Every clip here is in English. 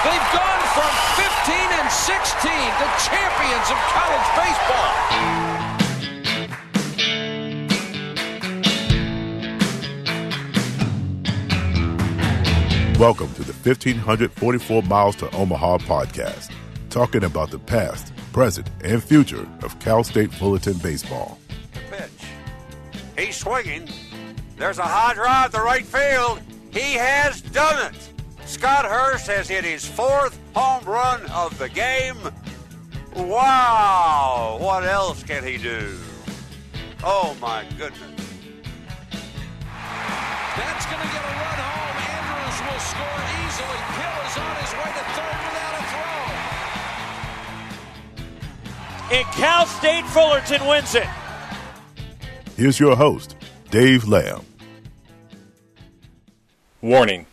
They've gone from 15-16 to champions of college baseball. Welcome to the 1,544 Miles to Omaha podcast, talking about the past, present, and future of Cal State Fullerton baseball. Pitch. He's swinging. There's a high drive to right field. He has done it. Scott Hurst has hit his fourth home run of the game. Wow! What else can he do? Oh, my goodness. That's going to get a run home. Andrews will score easily. Pill is on his way to third without a throw. And Cal State Fullerton wins it. Here's your host, Dave Lamb. Warning.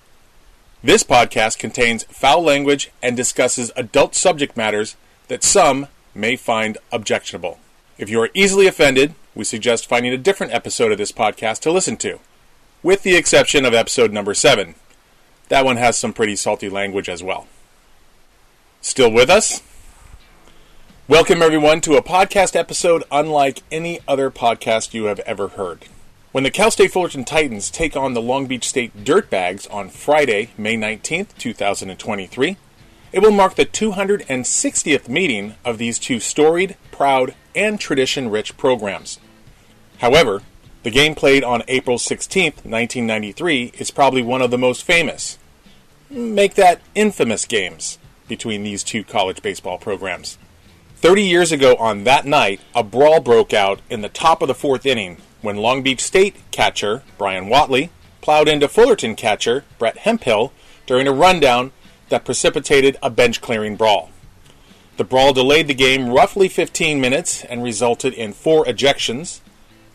This podcast contains foul language and discusses adult subject matters that some may find objectionable. If you are easily offended, we suggest finding a different episode of this podcast to listen to, with the exception of episode number 7. That one has some pretty salty language as well. Still with us? Welcome everyone to a podcast episode unlike any other podcast you have ever heard. When the Cal State Fullerton Titans take on the Long Beach State Dirtbags on Friday, May 19th, 2023, it will mark the 260th meeting of these two storied, proud, and tradition-rich programs. However, the game played on April 16th, 1993 is probably one of the most famous, make that infamous games between these two college baseball programs. 30 years ago on that night, a brawl broke out in the top of the fourth inning when Long Beach State catcher Brian Whatley plowed into Fullerton catcher Bret Hemphill during a rundown that precipitated a bench-clearing brawl. The brawl delayed the game roughly 15 minutes and resulted in 4 ejections.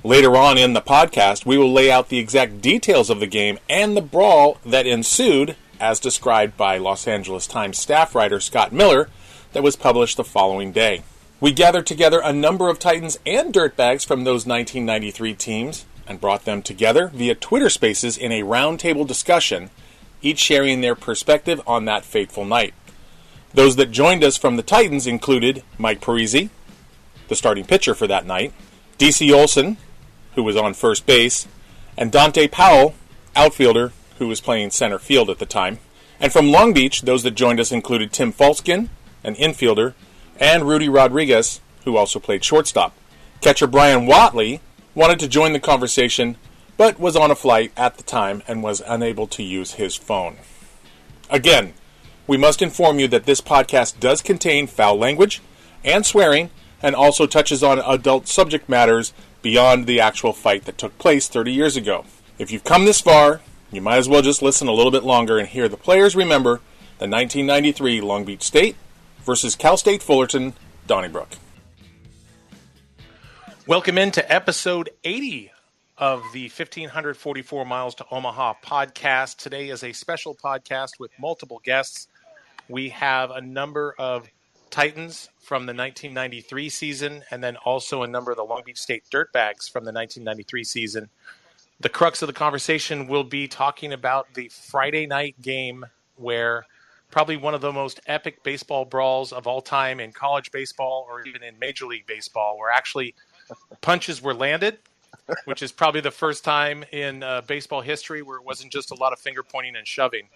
Later on in the podcast, we will lay out the exact details of the game and the brawl that ensued, as described by Los Angeles Times staff writer Scott Miller, that was published the following day. We gathered together a number of Titans and Dirtbags from those 1993 teams and brought them together via Twitter Spaces in a roundtable discussion, each sharing their perspective on that fateful night. Those that joined us from the Titans included Mike Parisi, the starting pitcher for that night, D.C. Olson, who was on first base, and Dante Powell, outfielder, who was playing center field at the time. And from Long Beach, those that joined us included Tim Falskin, an infielder, and Rudy Rodriguez, who also played shortstop. Catcher Brian Whatley wanted to join the conversation, but was on a flight at the time and was unable to use his phone. Again, we must inform you that this podcast does contain foul language and swearing, and also touches on adult subject matters beyond the actual fight that took place 30 years ago. If you've come this far, you might as well just listen a little bit longer and hear the players remember the 1993 Long Beach State versus Cal State Fullerton, Donnybrook. Welcome into episode 80 of the 1,544 Miles to Omaha podcast. Today is a special podcast with multiple guests. We have a number of Titans from the 1993 season, and then also a number of the Long Beach State Dirtbags from the 1993 season. The crux of the conversation will be talking about the Friday night game where probably one of the most epic baseball brawls of all time in college baseball or even in Major League Baseball, where actually punches were landed, which is probably the first time in baseball history where it wasn't just a lot of finger pointing and shoving.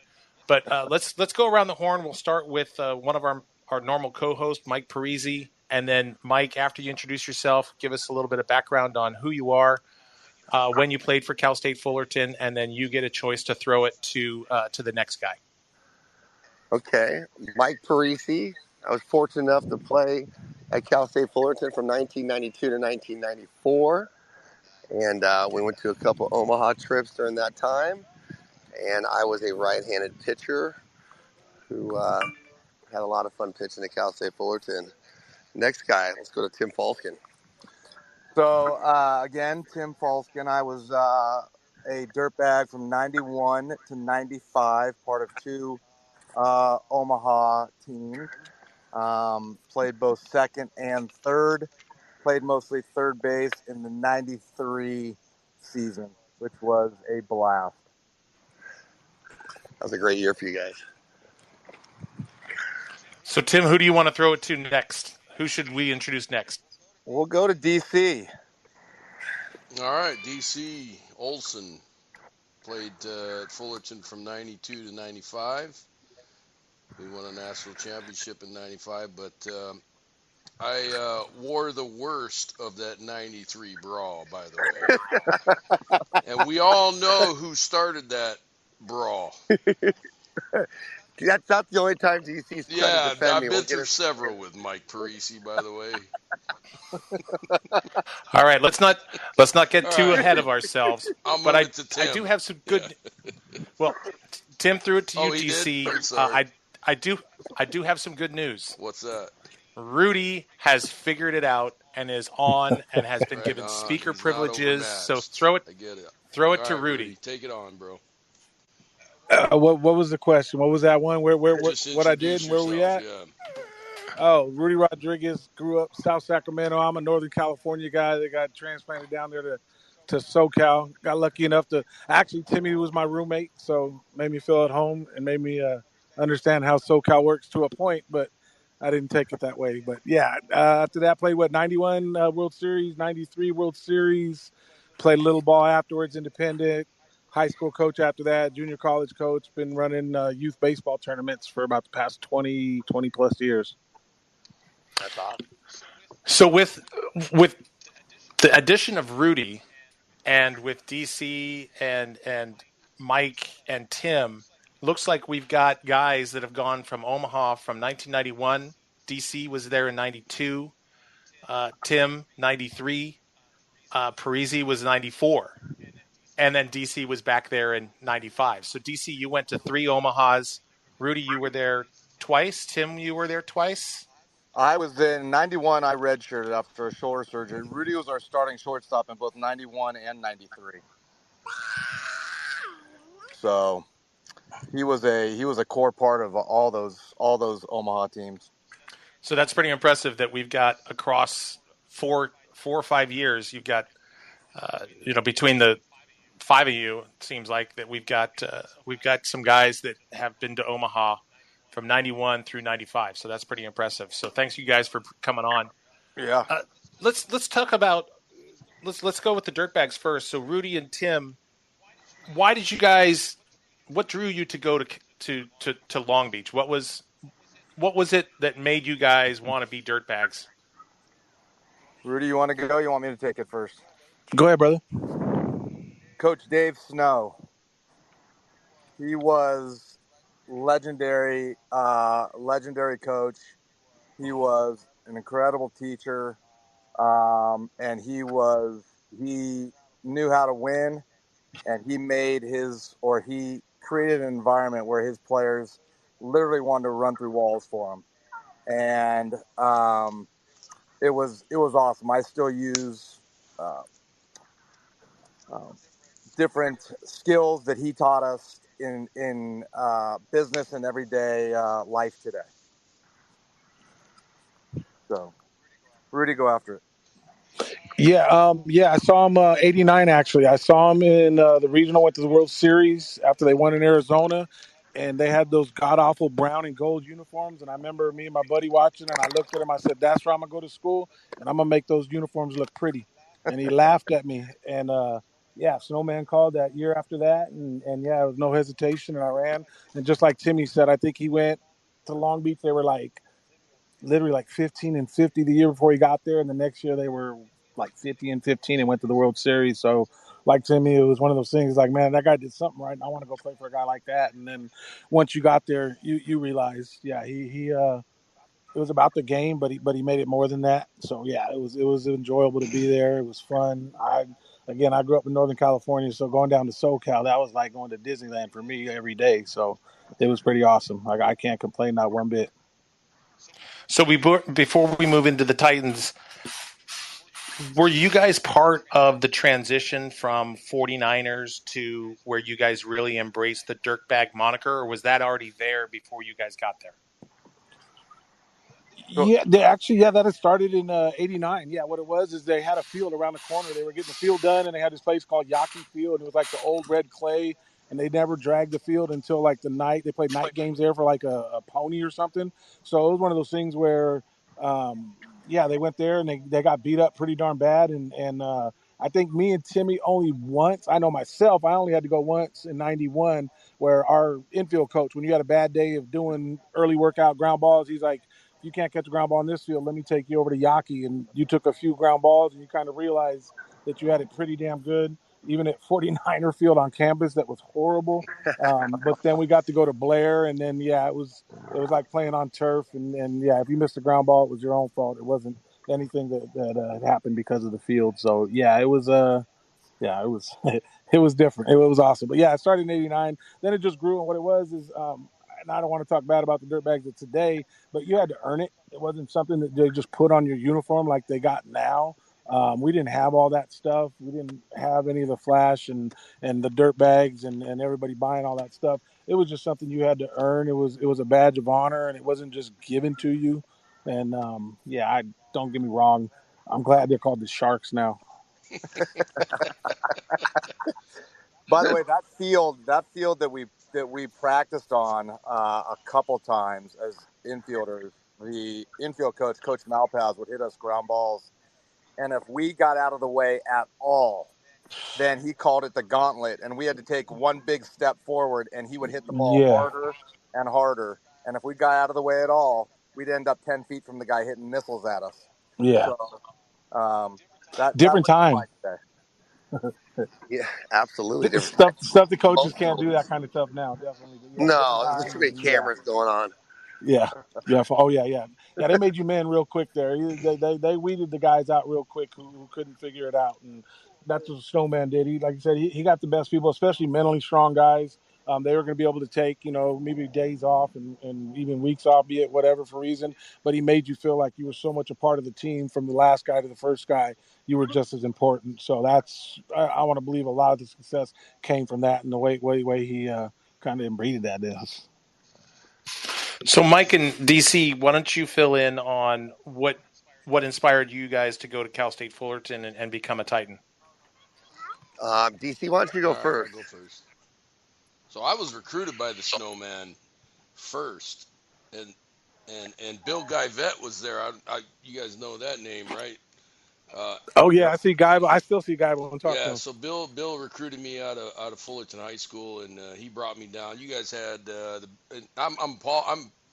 But let's go around the horn. We'll start with one of our normal co-host, Mike Parisi. And then, Mike, after you introduce yourself, give us a little bit of background on who you are, when you played for Cal State Fullerton, and then you get a choice to throw it to the next guy. Okay, Mike Parisi. I was fortunate enough to play at Cal State Fullerton from 1992 to 1994. And we went to a couple Omaha trips during that time. And I was a right-handed pitcher who had a lot of fun pitching at Cal State Fullerton. Next guy, let's go to Tim Falskin. So, again, Tim Falskin. I was a dirtbag from 91 to 95, part of 2 Omaha teams. Played both second and third. Played mostly third base in the 93 season, which was a blast. That was a great year for you guys. So, Tim, who do you want to throw it to next? Who should we introduce next? We'll go to DC. All right, DC Olson played at Fullerton from 92 to 95. We won a national championship in 95, but I wore the worst of that 93 brawl, by the way. And we all know who started that brawl. That's not the only time DC's trying to defend I've me. been through several with Mike Parisi, by the way. All right, let's not get too ahead of ourselves. But I do have some good. Yeah. Well, Tim threw it to you, DC. I do have some good news. What's that? Rudy has figured it out and is on and has been given speaker privileges. So throw it. I get it. Throw it All to right, Rudy. Take it on, bro. What was the question? What was that one? What I did and where we at? Yeah. Oh, Rudy Rodriguez grew up South Sacramento. I'm a Northern California guy that got transplanted down there to SoCal. Got lucky enough to actually Timmy was my roommate, so made me feel at home and made me understand how SoCal works to a point. But I didn't take it that way. But yeah, after that, played 91 World Series, 93 World Series. Played a little ball afterwards, independent. High school coach after that, junior college coach, been running youth baseball tournaments for about the past 20 plus years. That's awesome. So with the addition of Rudy and with DC and Mike and Tim, looks like we've got guys that have gone from Omaha from 1991. DC was there in 92. Tim, 93. Parisi was 94. And then DC was back there in 95. So, DC, you went to 3 Omahas. Rudy, you were there twice. Tim, you were there twice. I was in 91. I redshirted after a shoulder surgery. Rudy was our starting shortstop in both 91 and 93. So he was a core part of all those Omaha teams. So that's pretty impressive that we've got across 4 or 5 years. You've got between the 5 of you, it seems like that we've got some guys that have been to Omaha from 91 through 95. So that's pretty impressive. So thanks you guys for coming on. Yeah. Let's talk about let's go with the Dirtbags first. So Rudy and Tim, what drew you to go to Long Beach? What was it that made you guys want to be Dirtbags? Rudy, you want to go? You want me to take it first? Go ahead, brother. Coach Dave Snow. He was legendary coach. He was an incredible teacher, and he knew how to win, and he created an environment where his players literally wanted to run through walls for him, and it was awesome. I still use different skills that he taught us in business and everyday life today. So, Rudy, go after it. Yeah, I saw him 89 actually. I saw him in the regional, went to the World Series after they won in Arizona, and they had those god-awful brown and gold uniforms, and I remember me and my buddy watching, and I looked at him, I said, that's where I'm going to go to school, and I'm going to make those uniforms look pretty. And he laughed at me, and Snowman called that year after that, and there was no hesitation, and I ran. And just like Timmy said, I think he went to Long Beach. They were literally 15 and 50 the year before he got there, and the next year they were 50 and 15 and went to the World Series. So, like Timmy, it was one of those things like, man, that guy did something right, and I want to go play for a guy like that. And then once you got there, you realized, he it was about the game, but he made it more than that. So yeah, it was enjoyable to be there. It was fun. I grew up in Northern California, so going down to SoCal, that was like going to Disneyland for me every day. So it was pretty awesome. I can't complain, not one bit. So before we move into the Titans, were you guys part of the transition from 49ers to where you guys really embraced the Dirtbag moniker, or was that already there before you guys got there? Yeah, that had started in 89. Yeah, what it was is they had a field around the corner. They were getting the field done, and they had this place called Yaki Field, and it was like the old red clay, and they never dragged the field until like the night. They played night games there for like a pony or something. So it was one of those things where, yeah, they went there and they got beat up pretty darn bad. And I think me and Timmy only once, I know myself, I only had to go once in 91 where our infield coach, when you had a bad day of doing early workout ground balls, he's like, if you can't catch a ground ball in this field, let me take you over to Yaki. And you took a few ground balls and you kind of realized that you had it pretty damn good, even at 49er field on campus. That was horrible. But then we got to go to Blair, and then, yeah, it was like playing on turf. And yeah, if you missed a ground ball, it was your own fault. It wasn't anything that had happened because of the field. So, yeah, it was yeah, it was it was different. It was awesome. But yeah, it started in '89. Then it just grew, and what it was is, and I don't want to talk bad about the dirtbags of today, but you had to earn it. It wasn't something that they just put on your uniform like they got now. We didn't have all that stuff. We didn't have any of the flash and the dirtbags and everybody buying all that stuff. It was just something you had to earn. It was a badge of honor, and it wasn't just given to you. And yeah, don't get me wrong. I'm glad they're called the Sharks now. By the way, that field that we practiced on a couple times as infielders, the infield coach, Coach Malpaz, would hit us ground balls, and if we got out of the way at all, then he called it the gauntlet, and we had to take one big step forward, and he would hit the ball harder and harder. And if we got out of the way at all, we'd end up 10 feet from the guy hitting missiles at us. Yeah. So, different time. Yeah, absolutely different. Stuff the coaches can't do that kind of stuff now. Definitely. Yeah, no, there's too many cameras going on. Yeah. Oh yeah. They made you men real quick there. They weeded the guys out real quick who couldn't figure it out, and that's what Snowman did. He, like you said, he got the best people, especially mentally strong guys. They were going to be able to take, maybe days off and even weeks off, be it whatever for reason. But he made you feel like you were so much a part of the team from the last guy to the first guy. You were just as important. So I want to believe a lot of the success came from that and the way he kind of breeded that is. So Mike and DC, why don't you fill in on what inspired you guys to go to Cal State Fullerton and become a Titan? DC, why don't you go first? I'll go first. So I was recruited by the Snowman first, and Bill Guyvette was there. You guys know that name, right? I see Guy. I still see Guy when I'm talking to him. So Bill recruited me out of Fullerton High School, and he brought me down. You guys had I'm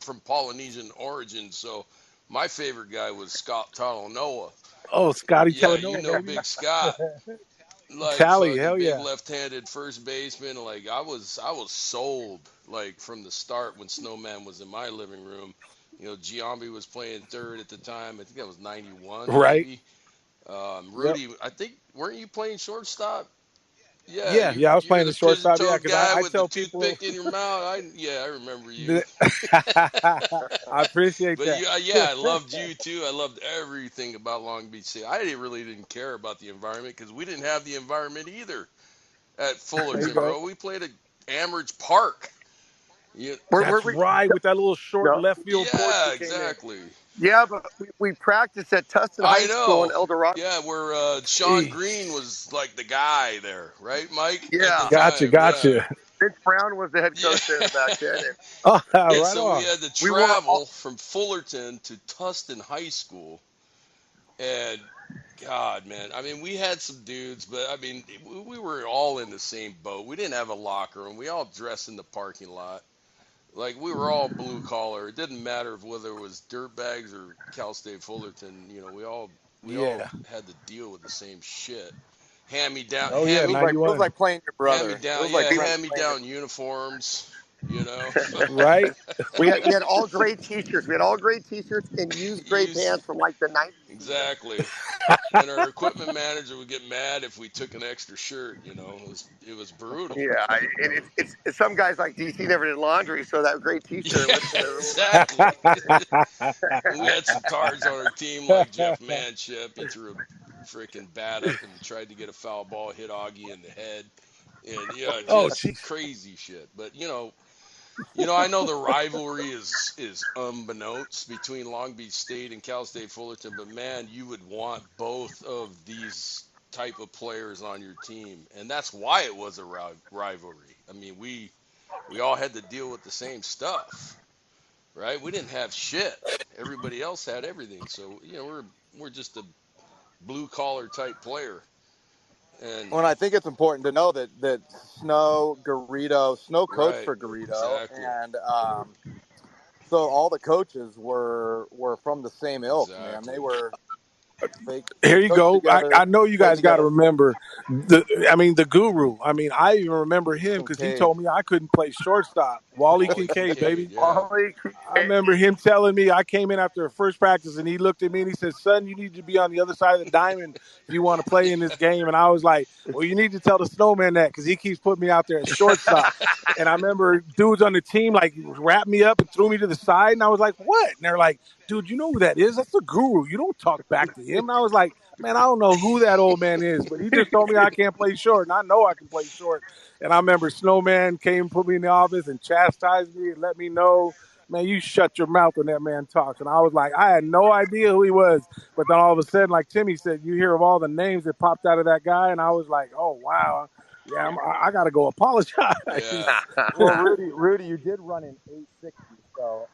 from Polynesian origin, so my favorite guy was Scott Talanoa. Oh, Scotty Talanoa. Yeah, Big Scott. Like Tally, hell big yeah. left-handed first baseman. Like I was sold like from the start when Snowman was in my living room. Giambi was playing third at the time. I think that was 91. Right. Maybe. Rudy, I think, weren't you playing shortstop? Yeah, I was playing the shortstop. Yeah, because I tell people. Toothpick in your mouth. I remember you. I appreciate that. I loved you too. I loved everything about Long Beach State. I really didn't care about the environment because we didn't have the environment either at Fullerton, bro. We played at Amherst Park. That's right, with that little short left field porch. Yeah, exactly. Yeah, but we practiced at Tustin High School in El Dorado. Yeah, where Sean Green was like the guy there, right, Mike? Yeah. Gotcha. Yeah. Vince Brown was the head coach there back then. So we had to travel from Fullerton to Tustin High School. And, God, man, I mean, we had some dudes, but, I mean, we were all in the same boat. We didn't have a locker room. We all dressed in the parking lot. Like, we were all blue collar. It didn't matter whether it was dirtbags or Cal State Fullerton. We all had to deal with the same shit. Hand me down. It was like playing your brother. Hand me down uniforms. Right. We had all gray T-shirts. We had all gray T-shirts and used gray pants from like the 90s. Exactly. And our equipment manager would get mad if we took an extra shirt. It was brutal. Yeah, it's some guys like DC never did laundry, so that gray T-shirt. Exactly. We had some cards on our team like Jeff Manship. He threw a freaking bat up and tried to get a foul ball, hit Augie in the head, and crazy shit. But I know the rivalry is unbeknownst between Long Beach State and Cal State Fullerton, but man, you would want both of these type of players on your team, and that's why it was a rivalry. I mean, we all had to deal with the same stuff, right? We didn't have shit. Everybody else had everything. So, we're just a blue collar type player. And Well, I think it's important to know that Snow coached for Garrido, exactly. and so all the coaches were from the same ilk, man. They were. Here you go. I know you guys got to remember the guru. I mean, I even remember him because he told me I couldn't play shortstop. Wally Kincaid, baby. Yeah. I remember him telling me, I came in after a first practice and he looked at me and he said, "Son, you need to be on the other side of the diamond if you want to play in this game." And I was like, "Well, you need to tell the Snowman that because he keeps putting me out there at shortstop." And I remember dudes on the team like wrapped me up and threw me to the side. And I was like, "What?" And they're like, "Dude, you know who that is? That's the guru. You don't talk back to him." And I was like, "Man, I don't know who that old man is, but he just told me I can't play short, and I know I can play short." And I remember Snowman came, put me in the office, and chastised me and let me know, "Man, you shut your mouth when that man talks." And I was like, I had no idea who he was. But then all of a sudden, like Timmy said, you hear of all the names that popped out of that guy, and I was like, "Oh, wow. Yeah, I got to go apologize." Yeah. Well, Rudy, you did run in 860, so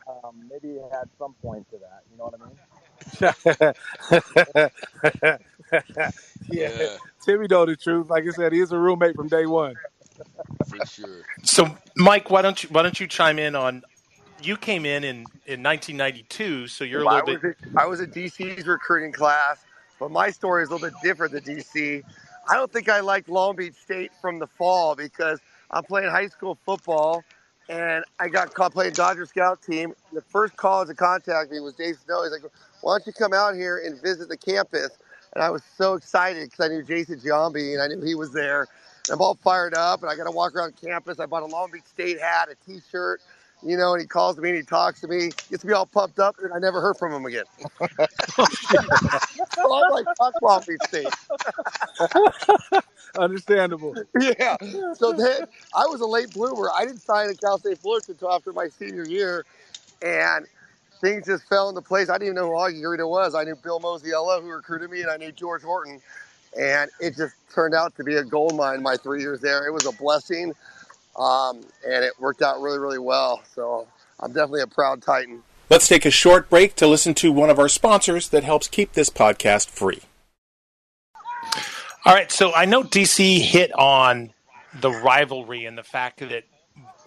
maybe you had some point to that. You know what I mean? Yeah. Timmy know the truth. Like I said, he's a roommate from day one. For sure. So, Mike, why don't you chime in on? You came in 1992, so you're a little bit. I was a DC's recruiting class, but my story is a little bit different than DC. I don't think I liked Long Beach State from the fall because I'm playing high school football, and I got caught playing Dodger Scout team. The first college to contact me was Dave Snow. He's like, "Why don't you come out here and visit the campus?" And I was so excited because I knew Jason Giambi, and I knew he was there. And I'm all fired up, and I got to walk around campus. I bought a Long Beach State hat, a T-shirt, and he calls me and he talks to me, gets me all pumped up, and I never heard from him again. So I'm like, fuck Long Beach State. Understandable. Yeah. So then I was a late bloomer. I didn't sign at Cal State Fullerton until after my senior year, and things just fell into place. I didn't even know who Augie Garrido was. I knew Bill Mosiello, who recruited me, and I knew George Horton. And it just turned out to be a gold mine my 3 years there. It was a blessing, and it worked out really, really well. So I'm definitely a proud Titan. Let's take a short break to listen to one of our sponsors that helps keep this podcast free. All right, so I know DC hit on the rivalry and the fact that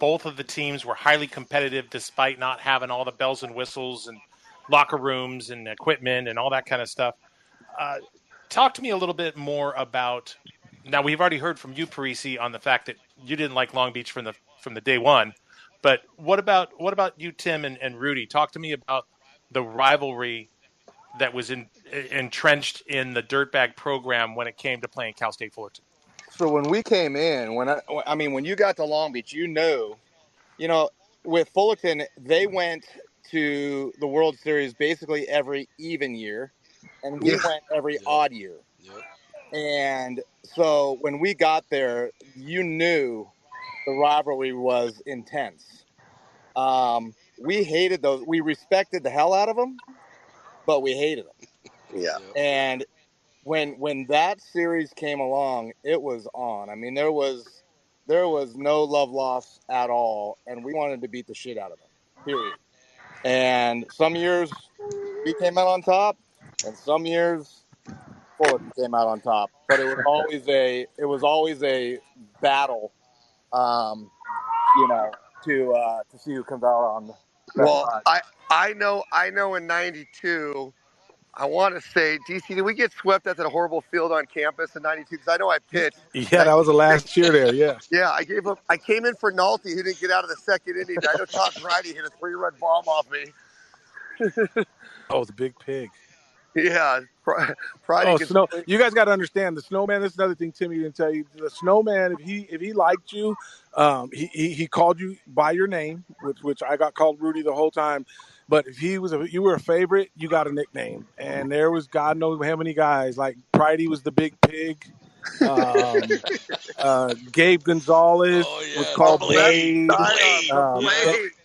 both of the teams were highly competitive despite not having all the bells and whistles and locker rooms and equipment and all that kind of stuff. Talk to me a little bit more about. Now we've already heard from you, Parisi, on the fact that you didn't like Long Beach from the day one. But what about you, Tim and Rudy? Talk to me about the rivalry that was entrenched in the Dirtbag program when it came to playing Cal State Fullerton. So when we came in, when you got to Long Beach, with Fullerton, they went to the World Series basically every even year, and we went every odd year. Yep. And so when we got there, you knew the rivalry was intense. We hated those. We respected the hell out of them, but we hated them. Yeah. And when that series came along, it was on. I mean, there was no love lost at all, and we wanted to beat the shit out of them. Period. And some years we came out on top, and some years Fullerton came out on top. But it was always a battle, to see who comes out on the best side. I know in 92, I want to say, DC, did we get swept at that horrible field on campus in 92? Because I know I pitched. Yeah, that was the last year there, yeah. Yeah, I gave up. I came in for Nolte, who didn't get out of the second inning. I know Todd Brady hit a 3-run bomb off me. Oh, the big pig. Yeah. Snow. You guys got to understand, the Snowman, this is another thing Timmy didn't tell you. The Snowman, if he liked you, he called you by your name, which I got called Rudy the whole time. But if you were a favorite, you got a nickname. And there was God knows how many guys. Like Pridey was the big pig. Gabe Gonzalez was called Blade.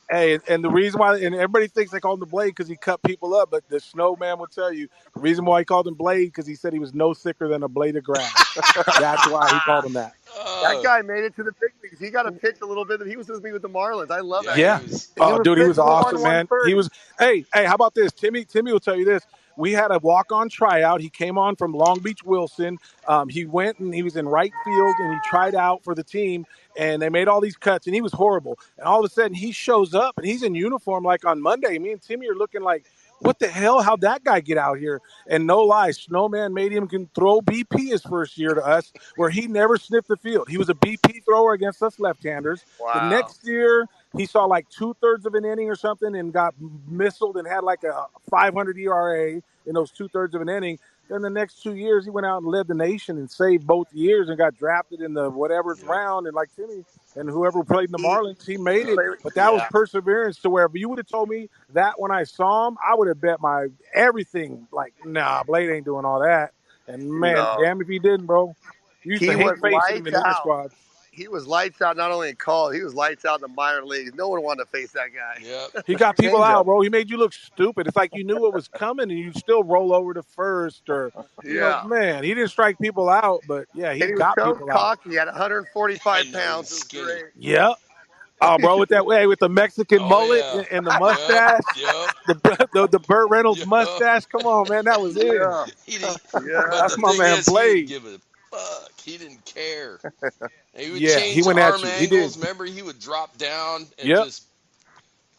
Hey, and the reason why, and everybody thinks they called him the Blade because he cut people up, but the Snowman will tell you the reason why he called him Blade because he said he was no thicker than a blade of grass. That's why he called him that. That guy made it to the big leagues. He got to pitch a little bit. He was with me with the Marlins. I love that. Yeah. Oh, dude, he was awesome, man. 130. He was. Hey, how about this? Timmy will tell you this. We had a walk-on tryout. He came on from Long Beach Wilson. He went and he was in right field and he tried out for the team. And they made all these cuts and he was horrible. And all of a sudden he shows up and he's in uniform like on Monday. Me and Timmy are looking like, what the hell? How'd that guy get out here? And no lie, Snowman made him can throw BP his first year to us, where he never sniffed the field. He was a BP thrower against us left-handers. Wow. The next year, he saw like 2/3 of an inning or something and got missiled and had like a 500 ERA in those 2/3 of an inning. Then the next 2 years, he went out and led the nation and saved both years and got drafted in the whatever's round. And like Timmy and whoever played in the Marlins, he made it. But that was perseverance to where if you would have told me that when I saw him, I would have bet my everything like, nah, Blade ain't doing all that. And, man, damn if he didn't, bro. You used to hate facing him in the squad. He was lights out not only in college, he was lights out in the minor leagues. No one wanted to face that guy. Yeah. He got people out, bro. He made you look stupid. It's like you knew what was coming and you still roll over to first or, you know, man, he didn't strike people out, but, yeah, he got was so people out. cocky. He had 145 pounds. It was great. Yep. Oh, bro, with that way, with the Mexican mullet and the mustache, the Burt Reynolds mustache. Come on, man, that was it. That's my man Blade. He didn't give a fuck. He didn't care. He would Yeah, change he went arm at you. angles. He did. Remember, he would drop down and Yep. just.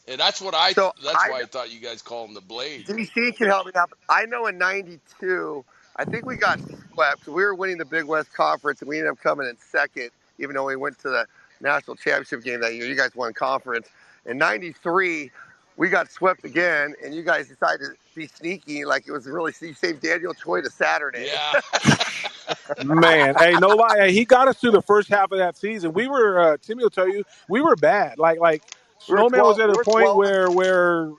And that's what I. So that's why I thought you guys call him the Blade. DC can help me out. I know in '92, I think we got swept. We were winning the Big West Conference, and we ended up coming in second, even though we went to the national championship game that year. You guys won conference. In '93, we got swept again, and you guys decided to be sneaky, like it was really. You saved Daniel Choi to Saturday. Yeah. Man, hey, no lie. Hey, he got us through the first half of that season. We were, Timmy will tell you, we were bad. Like Snowman was at a point where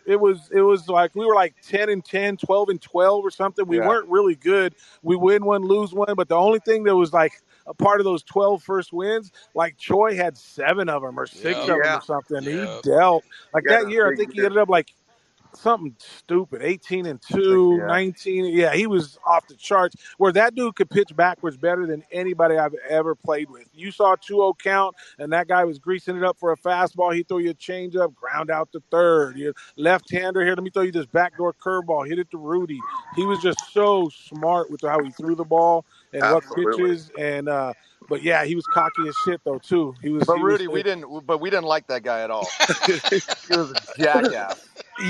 it was like we were like 10-10, 12-12 or something. We weren't really good. We win one, lose one. But the only thing that was like a part of those 12 first wins, like Choi had 7 of them or 6 of them or something. He dealt. Like that year, I think he ended up like something stupid, 18-2, 19. Yeah, he was off the charts. Where that dude could pitch backwards better than anybody I've ever played with. You saw a 2-0 count, and that guy was greasing it up for a fastball. He threw you a changeup, ground out to third. You left-hander here. Let me throw you this backdoor curveball. Hit it to Rudy. He was just so smart with how he threw the ball and what pitches. And but yeah, he was cocky as shit though too. He was. But Rudy, we didn't like that guy at all. He was a jackass.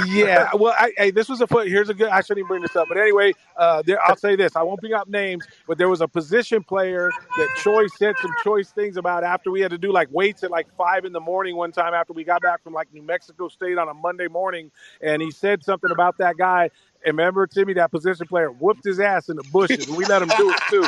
Yeah, well, this was here's a good. I shouldn't even bring this up, but anyway, I'll say this. I won't bring up names, but there was a position player that Choi said some choice things about after we had to do like weights at like 5 a.m. one time after we got back from like New Mexico State on a Monday morning, and he said something about that guy. And remember, Timmy, that position player whooped his ass in the bushes, and we let him do it too.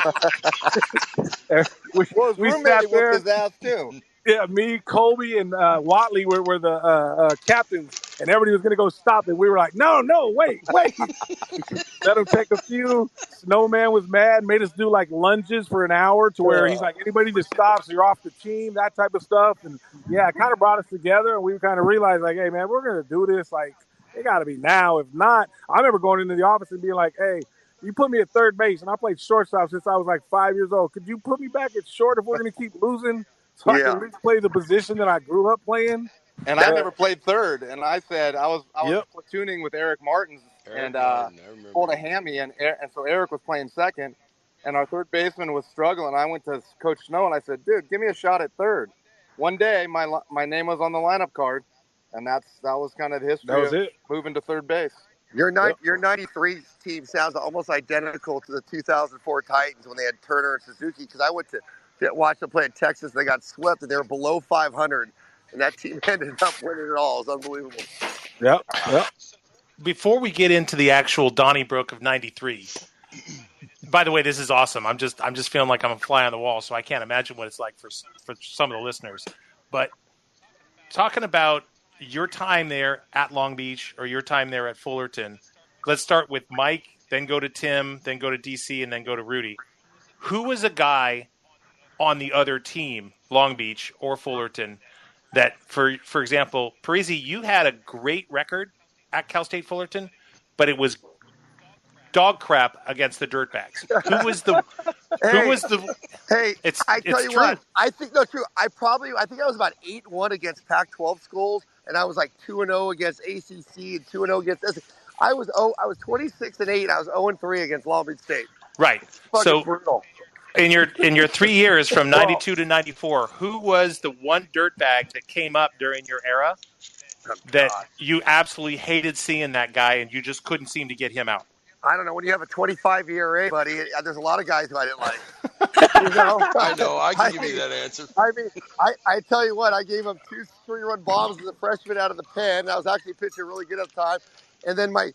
we sat there. Whooped his ass too. Yeah, me, Colby, and Whatley were the captains, and everybody was going to go stop it. We were like, no, wait. Let him take a few. Snowman was mad, made us do like lunges for an hour to where he's like, anybody that stops, you're off the team, that type of stuff. And yeah, it kind of brought us together, and we kind of realized like, hey, man, we're going to do this. Like, it got to be now. If not, I remember going into the office and being like, hey, you put me at third base, and I played shortstop since I was like 5 years old. Could you put me back at short if we're going to keep losing? So I can at least play the position that I grew up playing. And I never played third. And I said I was platooning with Eric Martins and pulled a hammy, and so Eric was playing second, and our third baseman was struggling. I went to Coach Snow and I said, dude, give me a shot at third. One day my name was on the lineup card, and that was kind of the history of moving to third base. Your 93 team sounds almost identical to the 2004 Titans when they had Turner and Suzuki, because I went to watch them play in Texas. They got swept, and they were below 500, and that team ended up winning it all. It was unbelievable. Yep. Before we get into the actual Donnybrook of '93, by the way, this is awesome. I'm just feeling like I'm a fly on the wall, so I can't imagine what it's like for some of the listeners. But talking about your time there at Long Beach or your time there at Fullerton, let's start with Mike, then go to Tim, then go to DC, and then go to Rudy. Who was a guy on the other team, Long Beach or Fullerton, that, for example, Parisi, you had a great record at Cal State Fullerton, but it was dog crap against the Dirtbags. Who was the? Hey, I tell you true. what, I think that's true. I think I was about 8-1 against Pac-12 schools, and I was like 2-0 against ACC and 2-0 against this. I was 26-8. I was 0-3 against Long Beach State. Right. So brutal. in your 3 years from 92 to 94, who was the one dirtbag that came up during your era that you absolutely hated seeing that guy and you just couldn't seem to get him out? I don't know. When you have a 25 ERA, buddy, there's a lot of guys who I didn't like. I know. I can give you that answer. I mean, I tell you what, I gave him 2 3-run bombs as a freshman out of the pen. I was actually pitching really good at the time. And then I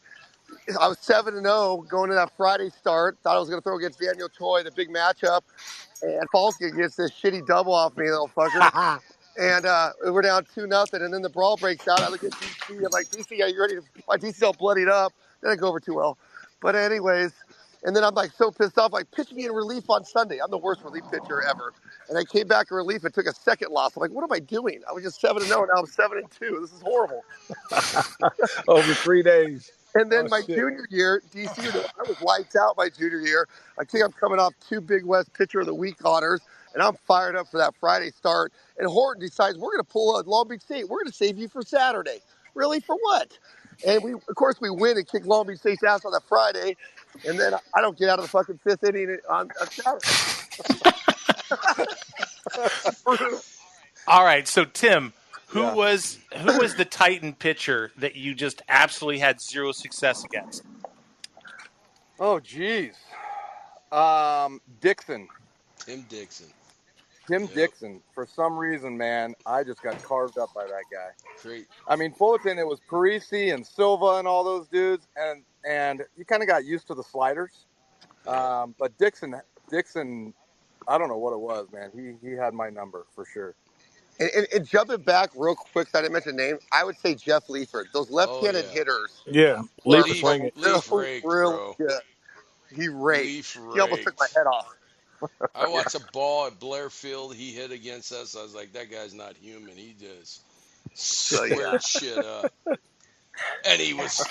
was 7-0 going to that Friday start. Thought I was going to throw against Daniel Choi, the big matchup. And Falsky gets this shitty double off me, little fucker. And we're down 2-0. And then the brawl breaks out. I look at DC. I'm like, DC, are you ready to – my DC's all bloodied up. Didn't go over too well. But anyways, and then I'm like so pissed off, like, pitch me in relief on Sunday. I'm the worst relief pitcher ever. And I came back in relief and took a second loss. I'm like, what am I doing? I was just 7-0, and now I'm 7-2. This is horrible. Over 3 days. And then junior year, DC, I was lights out my junior year. I think I'm coming off 2 Big West Pitcher of the Week honors, and I'm fired up for that Friday start. And Horton decides, we're going to pull a Long Beach State. We're going to save you for Saturday. Really, for what? And of course, we win and kick Long Beach State's ass on that Friday. And then I don't get out of the fucking 5th inning on Saturday. All right, so Tim, who was the Titan pitcher that you just absolutely had zero success against? Oh, geez. Dixon. Tim Dixon. Dixon. For some reason, man, I just got carved up by that guy. Great. I mean, Fullerton, it was Parisi and Silva and all those dudes, and you kind of got used to the sliders. But Dixon, I don't know what it was, man. He had my number for sure. And jumping back real quick, so I didn't mention names, I would say Jeff Leifert. Those left-handed hitters. Yeah, Leif raked, bro. Good. He raked. He almost took my head off. I watched a ball at Blair Field he hit against us. I was like, that guy's not human. He just squared shit up. And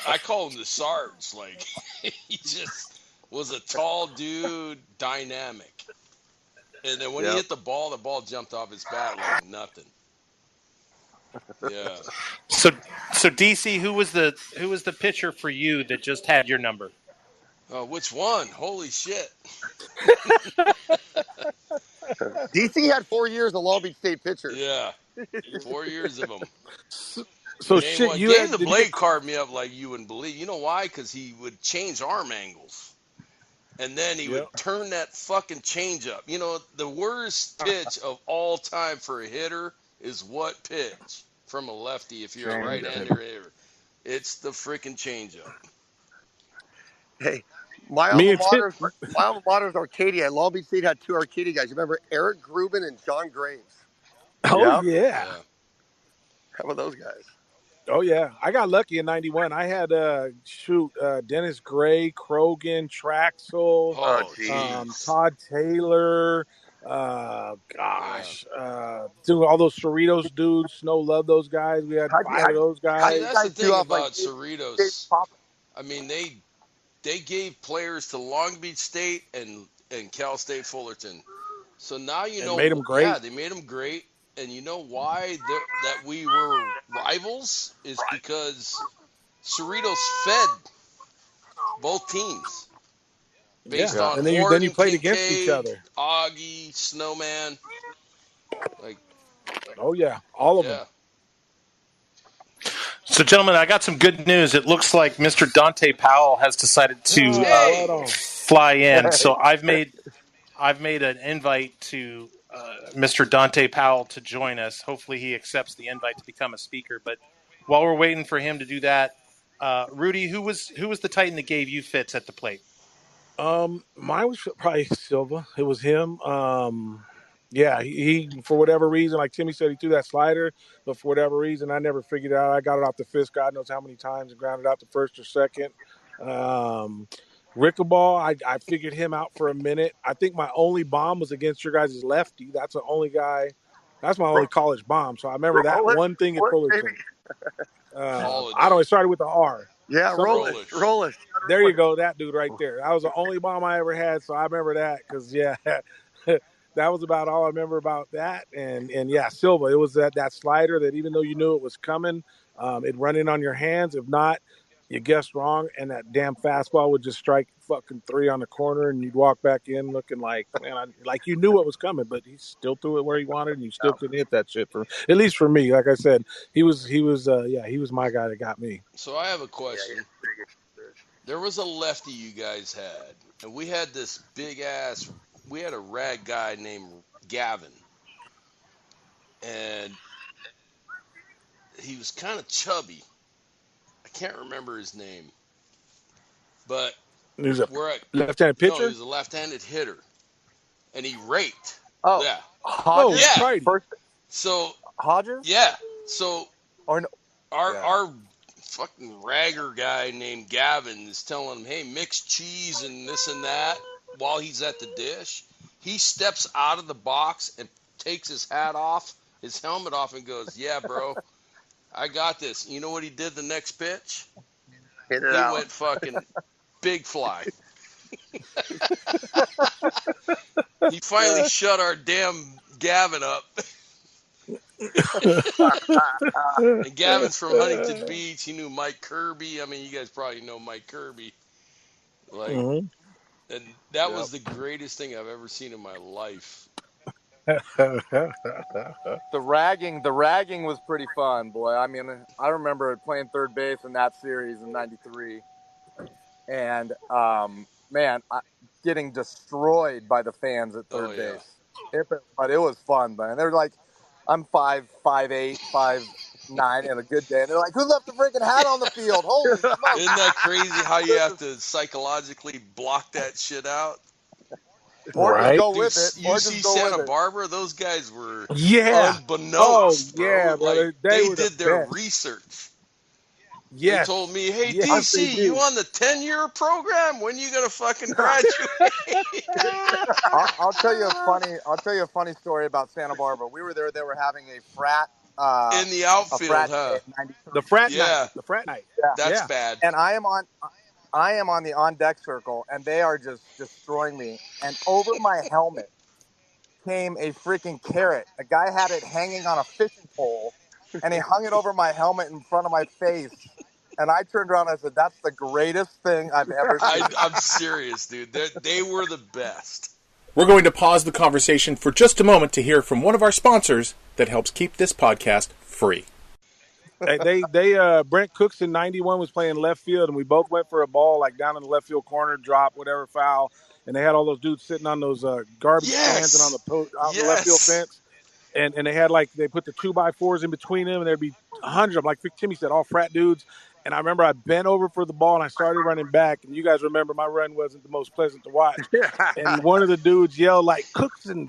I call him the Sarge. Like, he just was a tall dude, dynamic. And then when he hit the ball jumped off his bat like nothing. Yeah. So DC, who was the pitcher for you that just had your number? Which one? Holy shit. DC had 4 years of Long Beach State pitcher. Yeah. 4 years of them. So shit, Dave the Blade carved me up like you wouldn't believe. You know why? Because he would change arm angles. And then he would turn that fucking change up. You know, the worst pitch of all time for a hitter is what pitch from a lefty if you're a right-hander hitter? It's the freaking change up. Hey, my alma mater is Arcadia. Long Beach State had 2 Arcadia guys. You remember Eric Grubin and John Graves? Oh, yeah. How about those guys? Oh, yeah. I got lucky in 91. I had, Dennis Gray, Krogan, Traxel, Todd Taylor, dude, all those Cerritos dudes. Snow loved those guys. We had 5 of those guys. That's the thing about Cerritos. I mean, they gave players to Long Beach State and Cal State Fullerton. So now you know. Made them great. Yeah, they made them great. And you know why that we were rivals is because Cerritos fed both teams based on and then you played against each other. Augie, Snowman, all of them. So, gentlemen, I got some good news. It looks like Mr. Dante Powell has decided to fly in. So I've made an invite to Mr. Dante Powell to join us. Hopefully he accepts the invite to become a speaker. But while we're waiting for him to do that, Rudy, who was the Titan that gave you fits at the plate? Mine was probably Silva. It was him. He for whatever reason, like Timmy said, he threw that slider, but for whatever reason, I never figured it out. I got it off the fist, God knows how many times, and grounded out the first or second. Rickaball, I figured him out for a minute. I think my only bomb was against your guys' lefty. That's the only guy That's my only college bomb. So I remember that Roll it, one thing at roll it, Fullerton. baby. I don't know. It started with the R. Yeah, roll it. There you go. That dude right there. That was the only bomb I ever had. So I remember that because, yeah, that was about all I remember about that. And yeah, Silva, it was that slider that even though you knew it was coming, it'd run in on your hands. If not, you guessed wrong. And that damn fastball would just strike fucking 3 on the corner and you'd walk back in looking like, man, like you knew what was coming, but he still threw it where he wanted and you still couldn't hit that shit, at least for me. Like I said, he was my guy that got me. So I have a question. There was a lefty you guys had, and we had this we had a rag guy named Gavin, and he was kind of chubby. I can't remember his name, but He was a left-handed pitcher? No, he was a left-handed hitter, and he raked. Oh, yeah. Hodges? Yeah. First, So Hodges? yeah. So Or no, our fucking ragger guy named Gavin is telling him, hey, mix cheese and this and that while he's at the dish. He steps out of the box and takes his helmet off, and goes, yeah, bro, I got this. You know what he did the next pitch? Hit it out. He went fucking big fly. He finally shut our damn Gavin up. And Gavin's from Huntington Beach. He knew Mike Kirby. I mean, you guys probably know Mike Kirby. And that was the greatest thing I've ever seen in my life. the ragging was pretty fun, boy. I mean, I remember playing third base in that series in '93, and getting destroyed by the fans at third base. But it was fun, man. They're like, I'm 5'8", 5'9", and a good day, and they're like, "Who left the freaking hat on the field?" Holy smokes! Isn't that crazy how you have to psychologically block that shit out? Or just go with it. You see Santa Barbara, those guys were Oh, unbeknownst, bro. yeah, brother. Like, They did their best. research. Yes. They told me, hey, Yes, they DC, did. you on the 10-year program? When you gonna fucking graduate? I'll tell you a funny story about Santa Barbara. We were there. They were having a frat in the outfield, huh? The frat Yeah. night. The frat night. That's bad. And I am on the on deck circle, and they are just destroying me. And over my helmet came a freaking carrot. A guy had it hanging on a fishing pole, and he hung it over my helmet in front of my face. And I turned around and I said, "That's the greatest thing I've ever seen." I'm serious, dude. They were the best. We're going to pause the conversation for just a moment to hear from one of our sponsors that helps keep this podcast free. Brent Cooks in '91 was playing left field, and we both went for a ball like down in the left field corner, drop, whatever, foul. And they had all those dudes sitting on those garbage cans and on the left field fence. And they put the 2x4s in between them, and there'd be 100 of them. Like Timmy said, all frat dudes. And I remember I bent over for the ball, and I started running back. And you guys remember my run wasn't the most pleasant to watch. And one of the dudes yelled, like, "Cookson,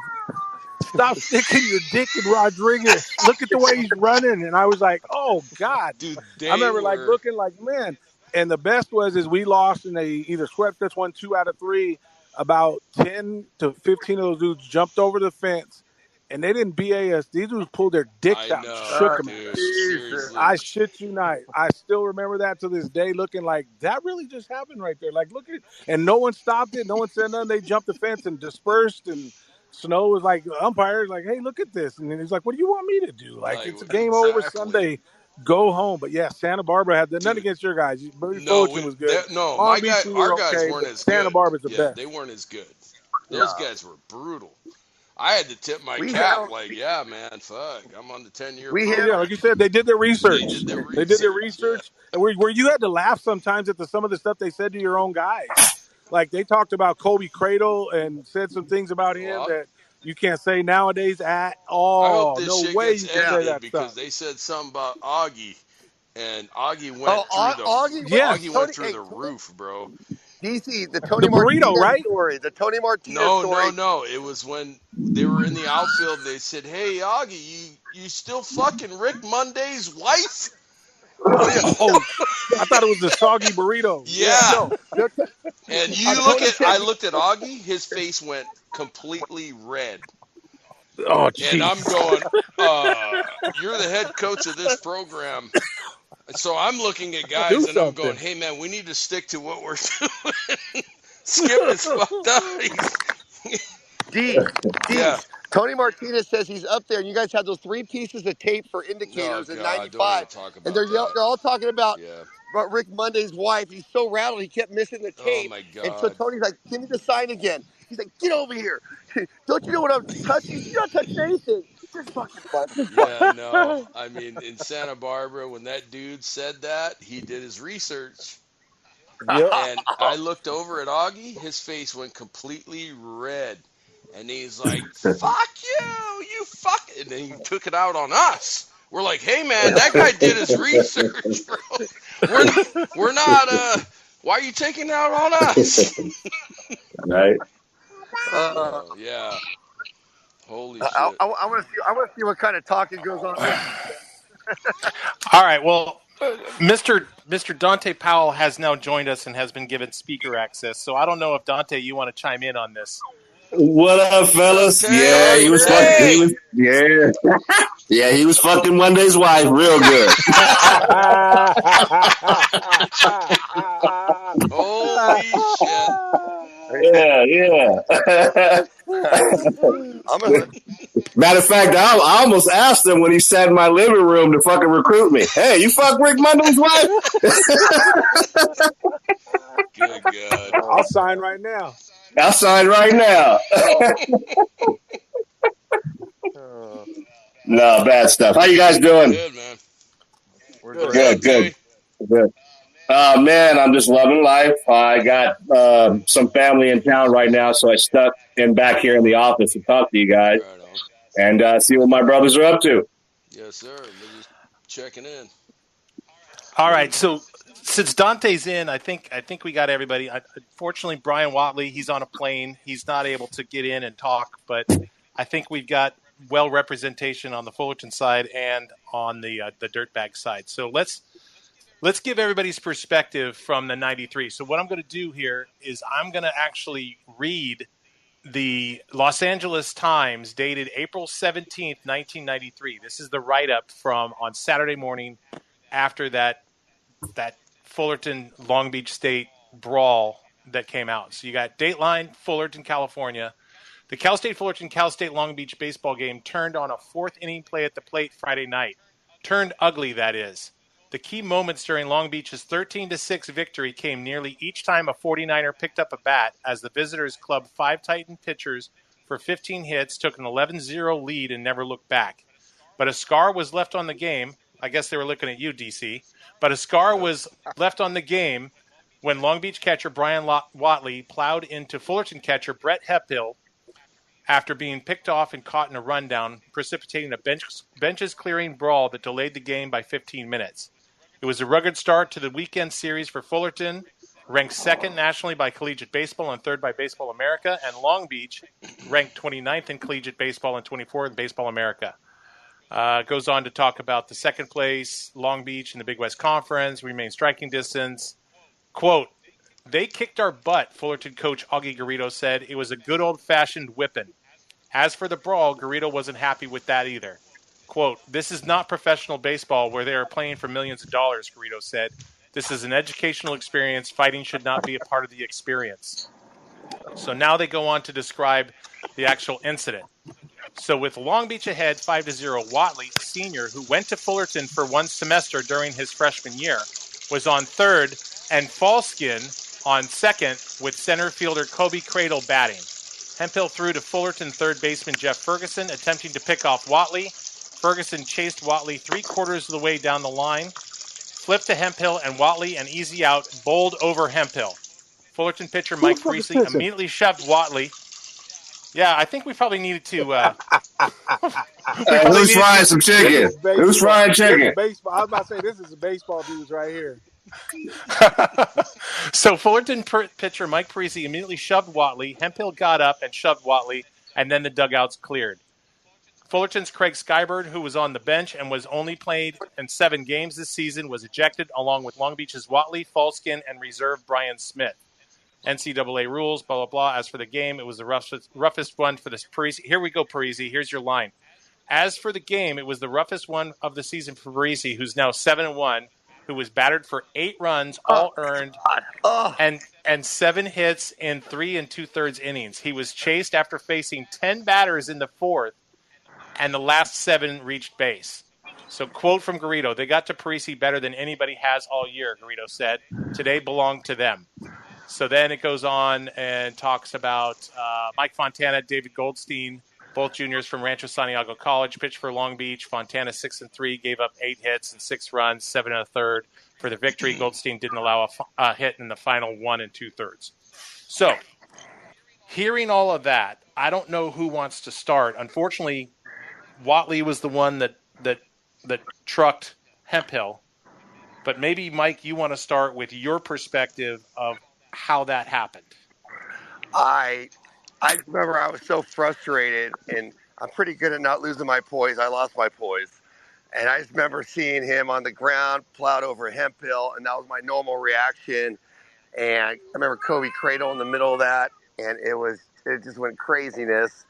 stop sticking your dick in Rodriguez. Look at the way he's running." And I was like, oh, God. Dude, I remember, looking like, man. And the best was we lost, and they either swept us 2 out of 3. About 10 to 15 of those dudes jumped over the fence. And they didn't BA us. These dudes pulled their dicks out and shook them. I shit you not. I still remember that to this day, looking like that really just happened right there. Like, look at it. And no one stopped it. No one said nothing. They jumped the fence and dispersed. And Snow was like, the umpire's like, "Hey, look at this." And then he's like, "What do you want me to do? Like it's a game over Sunday. Go home." But yeah, Santa Barbara had nothing against your guys. Fullerton was good. Our guys weren't as good. Santa Barbara's the best. They weren't as good. Those guys were brutal. I had to tip my cap, yeah, man, fuck, I'm on the 10-year program. Yeah, like you said, they did their research. They did their research. And where you had to laugh sometimes at some of the stuff they said to your own guys. Like, they talked about Kobe Cradle and said some things about him that you can't say nowadays at all. I hope this no shit way gets you can say that because stuff. they said something about Augie, and Augie went through the roof, bro. DC, the Tony Martinez story. The Tony Martinez story. No. It was when they were in the outfield. They said, "Hey, Augie, you still fucking Rick Monday's wife?" Oh, I thought it was the soggy burrito. Yeah. And I looked at Augie. His face went completely red. Oh, jeez. And I'm going, you're the head coach of this program. So I'm looking at guys and I'm going, hey, man, we need to stick to what we're doing. Skip is fucked up. Yeah. Tony Martinez says he's up there, and you guys have those 3 pieces of tape for indicators in 95. And they're all talking about Rick Monday's wife. He's so rattled he kept missing the tape. Oh, my God. And so Tony's like, give me the sign again. He's like, get over here. Don't you know what I'm touching? You're not touching anything. It's just fucking fun. Yeah, no. I mean, in Santa Barbara, when that dude said that, he did his research. Yep. And I looked over at Augie. His face went completely red. And he's like, fuck you fuck. And then he took it out on us. We're like, hey, man, that guy did his research, bro. We're not, why are you taking it out on us? Right. Yeah. Holy shit. I want to see what kind of talking goes on. All right, well, Mr. Dante Powell has now joined us and has been given speaker access. So I don't know if, Dante, you want to chime in on this. What up, fellas? Yeah, he was fucking. He was fucking Monday's wife real good. Holy shit. Yeah. Matter of fact, I almost asked him when he sat in my living room to fucking recruit me. Hey, you fuck Rick Monday's wife? Good God. I'll sign right now. No, bad stuff. How you guys doing? Good, man. We're good. Man, I'm just loving life. I got some family in town right now, so I stuck in back here in the office to talk to you guys and see what my brothers are up to. Yes, sir. We're just checking in. All right, so since Dante's in, I think we got everybody. Unfortunately, Brian Whatley, he's on a plane. He's not able to get in and talk, but I think we've got well representation on the Fullerton side and on the dirtbag side. So let's give everybody's perspective from the 93. So what I'm going to do here is I'm going to actually read the Los Angeles Times dated April 17th, 1993. This is the write-up from on Saturday morning after that Fullerton Long Beach State brawl that came out. So you got Dateline, Fullerton, California. The Cal State Fullerton Cal State Long Beach baseball game turned on a 4th inning play at the plate Friday night. Turned ugly, that is. The key moments during Long Beach's 13-6 victory came nearly each time a 49er picked up a bat as the visitors clubbed 5 Titan pitchers for 15 hits, took an 11-0 lead, and never looked back. But a scar was left on the game. I guess they were looking at you, DC. But a scar was left on the game when Long Beach catcher Brian Whatley plowed into Fullerton catcher Bret Hemphill after being picked off and caught in a rundown, precipitating a benches-clearing brawl that delayed the game by 15 minutes. It was a rugged start to the weekend series for Fullerton, ranked 2nd nationally by Collegiate Baseball and 3rd by Baseball America, and Long Beach, ranked 29th in Collegiate Baseball and 24th in Baseball America. Goes on to talk about the 2nd place, Long Beach in the Big West Conference, remained striking distance. Quote, "They kicked our butt," Fullerton coach Augie Garrido said. "It was a good old-fashioned whipping." As for the brawl, Garrido wasn't happy with that either. Quote, "This is not professional baseball where they are playing for millions of dollars," Garrido said. "This is an educational experience. Fighting should not be a part of the experience." So now they go on to describe the actual incident. So with Long Beach ahead 5-0, Whatley, a senior who went to Fullerton for 1 semester during his freshman year, was on 3rd and Falskin on 2nd with center fielder Kobe Cradle batting. Hemphill threw to Fullerton 3rd baseman Jeff Ferguson, attempting to pick off Whatley. Ferguson chased Whatley 3/4 of the way down the line, flipped to Hemphill, and Whatley, an easy out, bowled over Hemphill. Fullerton pitcher Mike Priestley immediately shoved Whatley. Yeah, I think we probably needed to... who's frying some chicken? Who's frying chicken? Baseball. I was about to say, this is the baseball dudes right here. So Fullerton pitcher Mike Parisi immediately shoved Whatley. Hemphill got up and shoved Whatley, and then the dugouts cleared. Fullerton's Craig Skybird, who was on the bench and was only played in 7 games this season, was ejected, along with Long Beach's Whatley, Falskin, and reserve Brian Smith. NCAA rules, blah, blah, blah. As for the game, it was the roughest one for this Parisi. Here we go, Parisi. Here's your line. As for the game, it was the roughest one of the season for Parisi, who's now 7-1, who was battered for 8 runs, all earned, and 7 hits in 3 2/3 innings. He was chased after facing 10 batters in the 4th, and the last 7 reached base. So, quote from Garrido, they got to Parisi better than anybody has all year, Garrido said. Today belonged to them. So then it goes on and talks about Mike Fontana, David Goldstein, both juniors from Rancho Santiago College, pitched for Long Beach. Fontana 6-3, gave up 8 hits and 6 runs, 7 1/3 for the victory. Goldstein didn't allow a hit in the final 1 2/3. So, hearing all of that, I don't know who wants to start. Unfortunately, Whatley was the one that trucked Hemphill. But maybe, Mike, you want to start with your perspective of how that happened. I remember I was so frustrated, and I'm pretty good at not losing my poise. I lost my poise. And I just remember seeing him on the ground, plowed over Hemphill, and that was my normal reaction. And I remember Kobe Cradle in the middle of that, and it just went craziness.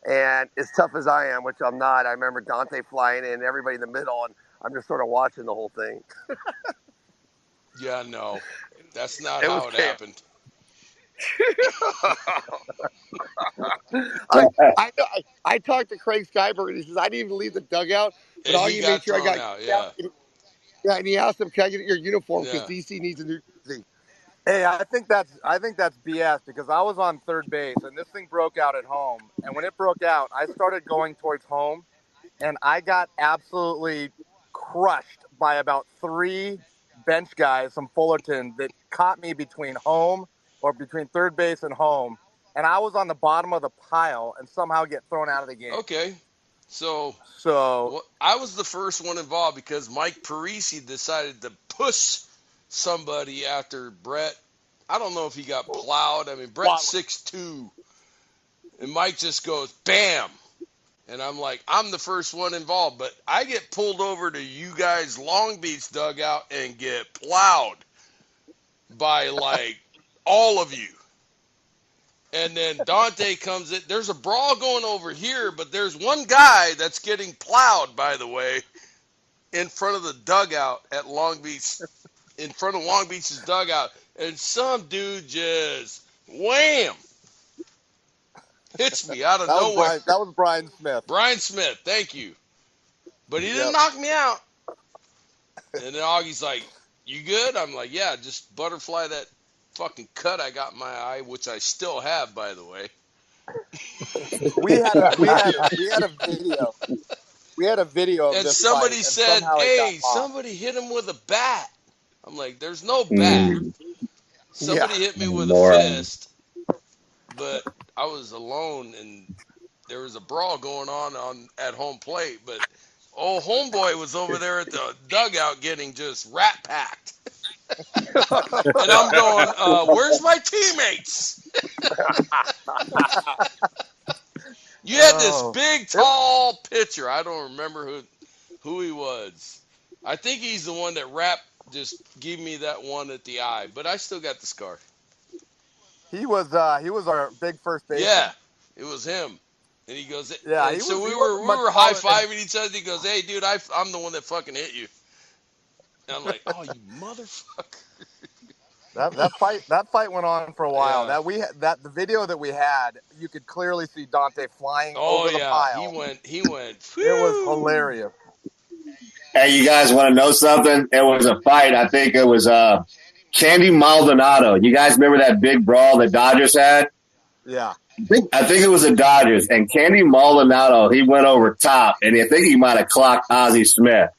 And as tough as I am, which I'm not, I remember Dante flying in, everybody in the middle, and I'm just sort of watching the whole thing. Yeah, no, that's not how it happened. I talked to Craig Skyberg, and he says, I didn't even leave the dugout, but all you made sure I got out, yeah, and he asked him, can I get your uniform, because DC needs a new jersey. Hey, I think that's BS, because I was on third base and this thing broke out at home. And when it broke out, I started going towards home, and I got absolutely crushed by about 3 bench guys from Fullerton that caught me between third base and home. And I was on the bottom of the pile and somehow get thrown out of the game. Okay. So well, I was the first one involved because Mike Parisi decided to push somebody after Bret. I don't know if he got plowed. I mean, Bret's 6'2", and Mike just goes, bam. And I'm like, I'm the first one involved, but I get pulled over to you guys' Long Beach dugout and get plowed by, like, all of you. And then Dante comes in. There's a brawl going over here, but there's one guy that's getting plowed, by the way, in front of the dugout at Long Beach, in front of Long Beach's dugout. And some dude just, wham, hits me out of nowhere. That was Brian Smith. Brian Smith, thank you. But he didn't knock me out. And then Augie's like, you good? I'm like, yeah, just butterfly that fucking cut I got in my eye, which I still have, by the way. We had a video. We had a video of and this somebody fight, said, hey, somebody hit him with a bat. I'm like, there's no bat. Somebody hit me with a fist, but I was alone, and there was a brawl going on at home plate. But old homeboy was over there at the dugout getting just rat packed. And I'm going, where's my teammates? You had this big, tall pitcher. I don't remember who he was. I think he's the one that just gave me that one at the eye, but I still got the scar. He was our big first baseman. Yeah, it was him. And he goes, yeah. We were high fiving each other. He goes, hey, dude, I'm the one that fucking hit you. And I'm like, oh, you motherfucker. That fight went on for a while. Yeah. The video that we had, you could clearly see Dante flying over the pile. He went. Phew. It was hilarious. Hey, you guys want to know something? It was a fight. I think it was Candy Maldonado. You guys remember that big brawl the Dodgers had? Yeah. I think it was the Dodgers. And Candy Maldonado, he went over top, and I think he might have clocked Ozzie Smith.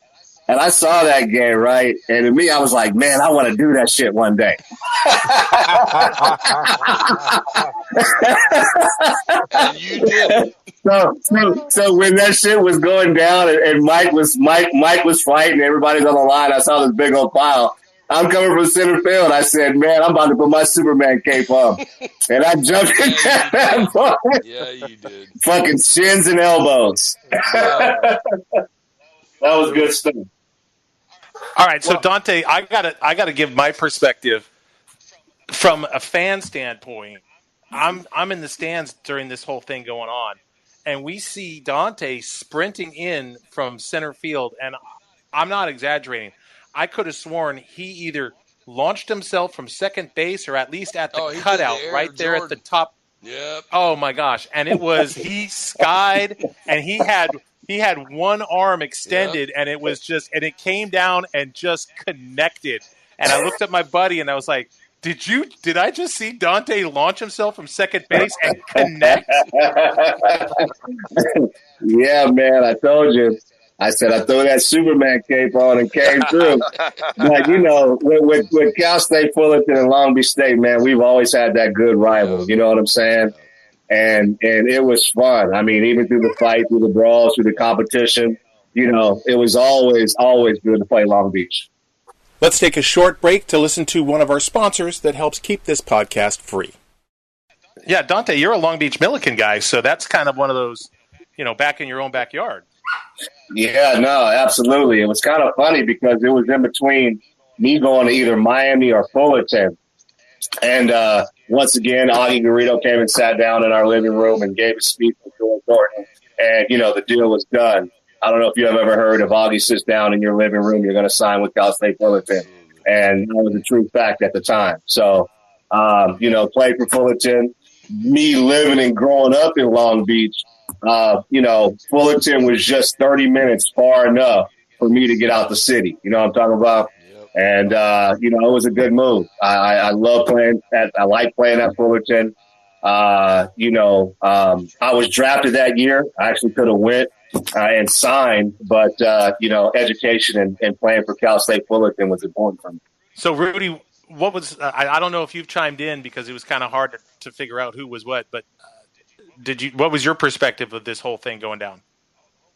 And I saw that game, right? And to me, I was like, man, I want to do that shit one day. And you did. So when that shit was going down and Mike was fighting, everybody's on the line, I saw this big old pile. I'm coming from center field. I said, man, I'm about to put my Superman cape on. And I jumped in that ball. Yeah, you did. Fucking shins and elbows. That was good stuff. All right, so Dante, I gotta give my perspective from a fan standpoint, I'm in the stands during this whole thing going on, and we see Dante sprinting in from center field, and I'm not exaggerating. I could have sworn he either launched himself from second base or at least at the cutout right there at the top. Yep. Oh my gosh! And it was he skied, and he had one arm extended, and it was just, and it came down and just connected. And I looked at my buddy, and I was like, Did I just see Dante launch himself from second base and connect? Yeah, man, I told you. I said I threw that Superman cape on and came through. But, you know, with Cal State Fullerton and Long Beach State, man, we've always had that good rival. You know what I'm saying? And it was fun. I mean, even through the fight, through the brawls, through the competition, you know, it was always good to play Long Beach. Let's take a short break to listen to one of our sponsors that helps keep this podcast free. Yeah, Dante, you're a Long Beach Milliken guy, so that's kind of one of those, you know, back in your own backyard. Yeah, no, absolutely. It was kind of funny because it was in between me going to either Miami or Fullerton. And once again, Augie Garrido came and sat down in our living room and gave a speech to Joel Thornton. And, you know, the deal was done. I don't know if you have ever heard of Augie sits down in your living room, you're going to sign with Cal State Fullerton. And that was a true fact at the time. So, you know, played for Fullerton. Me living and growing up in Long Beach, you know, Fullerton was just 30 minutes far enough for me to get out the city. You know what I'm talking about? Yep. And, you know, it was a good move. I love playing I like playing at Fullerton. You know, I was drafted that year. I actually could have went and signed, but, you know, education and playing for Cal State Fullerton was important for me. So, Rudy, what was I don't know if you've chimed in because it was kind of hard to figure out who was what, but what was your perspective of this whole thing going down?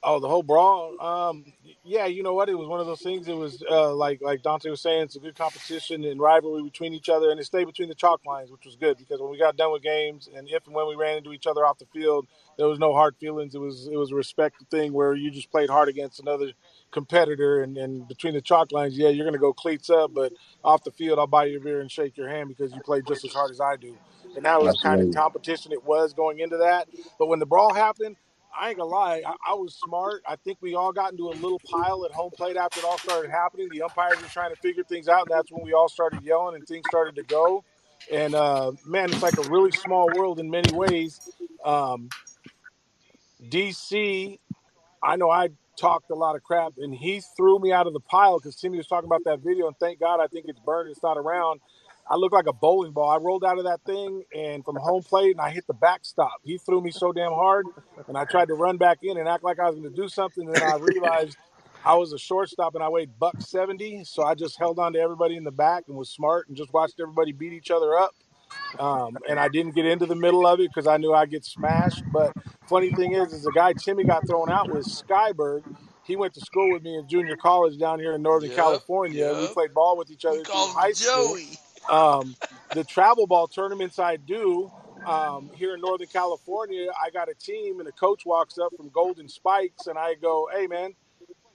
Oh, the whole brawl. Yeah, you know what? It was one of those things. It was like Dante was saying, it's a good competition and rivalry between each other, and it stayed between the chalk lines, which was good because when we got done with games and if and when we ran into each other off the field, there was no hard feelings. It was a respect thing where you just played hard against another competitor, and between the chalk lines, yeah, you're going to go cleats up, but off the field, I'll buy you a beer and shake your hand because you played just as hard as I do. And that was the kind of competition it was going into that. But when the brawl happened, I ain't gonna lie, I was smart. I think we all got into a little pile at home plate after it all started happening. The umpires were trying to figure things out, and that's when we all started yelling and things started to go. And, man, it's like a really small world in many ways. DC, I know I talked a lot of crap, and he threw me out of the pile because Timmy was talking about that video, and thank God I think it's burned. It's not around. I look like a bowling ball. I rolled out of that thing and from home plate, and I hit the backstop. He threw me so damn hard, and I tried to run back in and act like I was going to do something. And then I realized I was a shortstop, and I weighed $170, so I just held on to everybody in the back and was smart and just watched everybody beat each other up. And I didn't get into the middle of it because I knew I'd get smashed. But funny thing is the guy Timmy got thrown out was Skyberg. He went to school with me in junior college down here in Northern California. Yep. We played ball with each other through high school. The travel ball tournaments I do here in Northern California, I got a team, and the coach walks up from Golden Spikes, and I go, "Hey, man,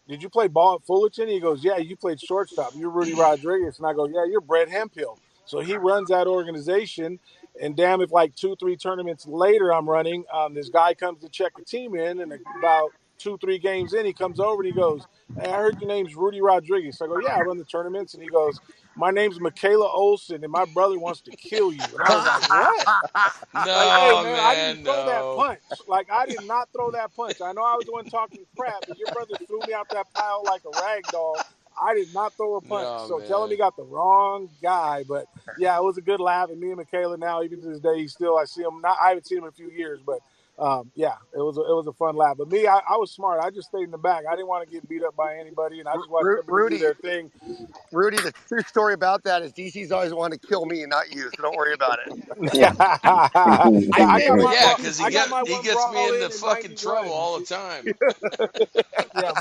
did you play ball at Fullerton?" He goes, "Yeah, you played shortstop. You're Rudy Rodriguez." And I go, "Yeah, you're Bret Hemphill." So he runs that organization, and damn if like 2-3 tournaments later I'm running, this guy comes to check the team in, and about 2-3 games in, he comes over and he goes, "Hey, I heard your name's Rudy Rodriguez." So I go, "Yeah, I run the tournaments." And he goes, "My name's Michaela Olson, and my brother wants to kill you." And I was like, "What?" No, like, hey, man, I didn't no. throw that punch. Like, I did not throw that punch. I know I was the one talking crap, but your brother threw me out that pile like a rag doll. I did not throw a punch. No, so man. tell him he got the wrong guy. But, yeah, it was a good laugh. And me and Michaela now, even to this day, I see him. I haven't seen him in a few years, but yeah, it was a fun laugh. But me, I was smart. I just stayed in the back. I didn't want to get beat up by anybody, and I just watched everybody do their thing. Rudy, the true story about that is DC's always wanted to kill me and not you, so don't worry about it. Yeah, because he gets me into fucking trouble all the time. Yeah,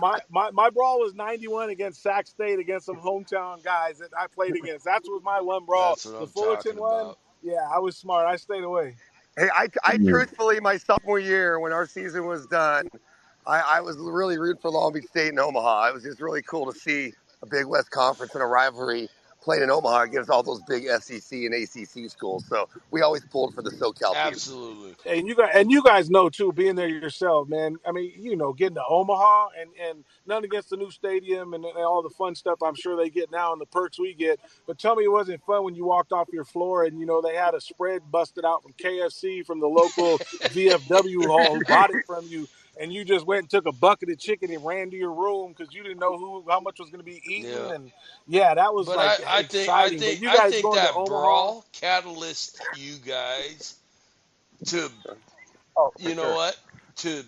my brawl was 91 against Sac State against some hometown guys that I played against. That was my one brawl. That's what the I'm Fullerton one, about. yeah, I was smart. I stayed away. Hey, I truthfully, my sophomore year when our season was done, I was really rooting for Long Beach State and Omaha. It was just really cool to see a Big West Conference and a rivalry playing in Omaha against all those big SEC and ACC schools. So we always pulled for the SoCal team. Absolutely. And you guys know too, being there yourself, man. I mean, getting to Omaha and none against the new stadium and all the fun stuff I'm sure they get now and the perks we get. But tell me it wasn't fun when you walked off your floor and they had a spread busted out from KFC from the local VFW hall who bought it from you. And you just went and took a bucket of chicken and ran to your room because you didn't know how much was going to be eaten. Yeah. And that was exciting. I think going that to Omaha, brawl catalyst you guys to, to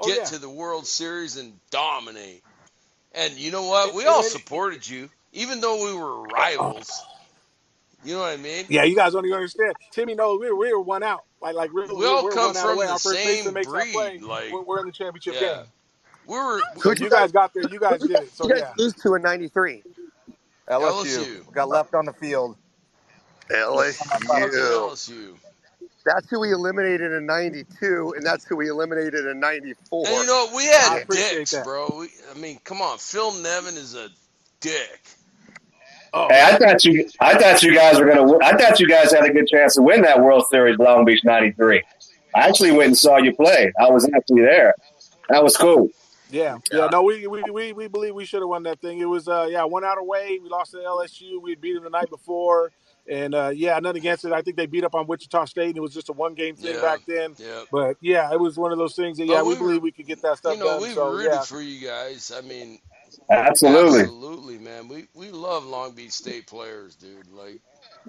get to the World Series and dominate. And you know what? We all supported you, even though we were rivals. You know what I mean? Yeah, you guys don't even understand. Timmy knows we were one out. Like really, we all come from the same breed. We're in the championship game. You guys got there. You guys did it. So you guys lose to in '93. LSU got left on the field. LSU. That's who we eliminated in '92, and that's who we eliminated in '94. And we had dicks, bro. Come on. Phil Nevin is a dick. Oh. Hey, I thought you guys were gonna. I thought you guys had a good chance to win that World Series, Long Beach '93. I actually went and saw you play. I was actually there. That was cool. Yeah. No, we believe we should have won that thing. It was 1 out away. We lost to LSU. We beat them the night before, and nothing against it. I think they beat up on Wichita State, and it was just a 1-game thing back then. Yeah. But it was one of those things that we believe we could get that stuff done. We rooted for you guys. Absolutely, man. We love Long Beach State players, dude.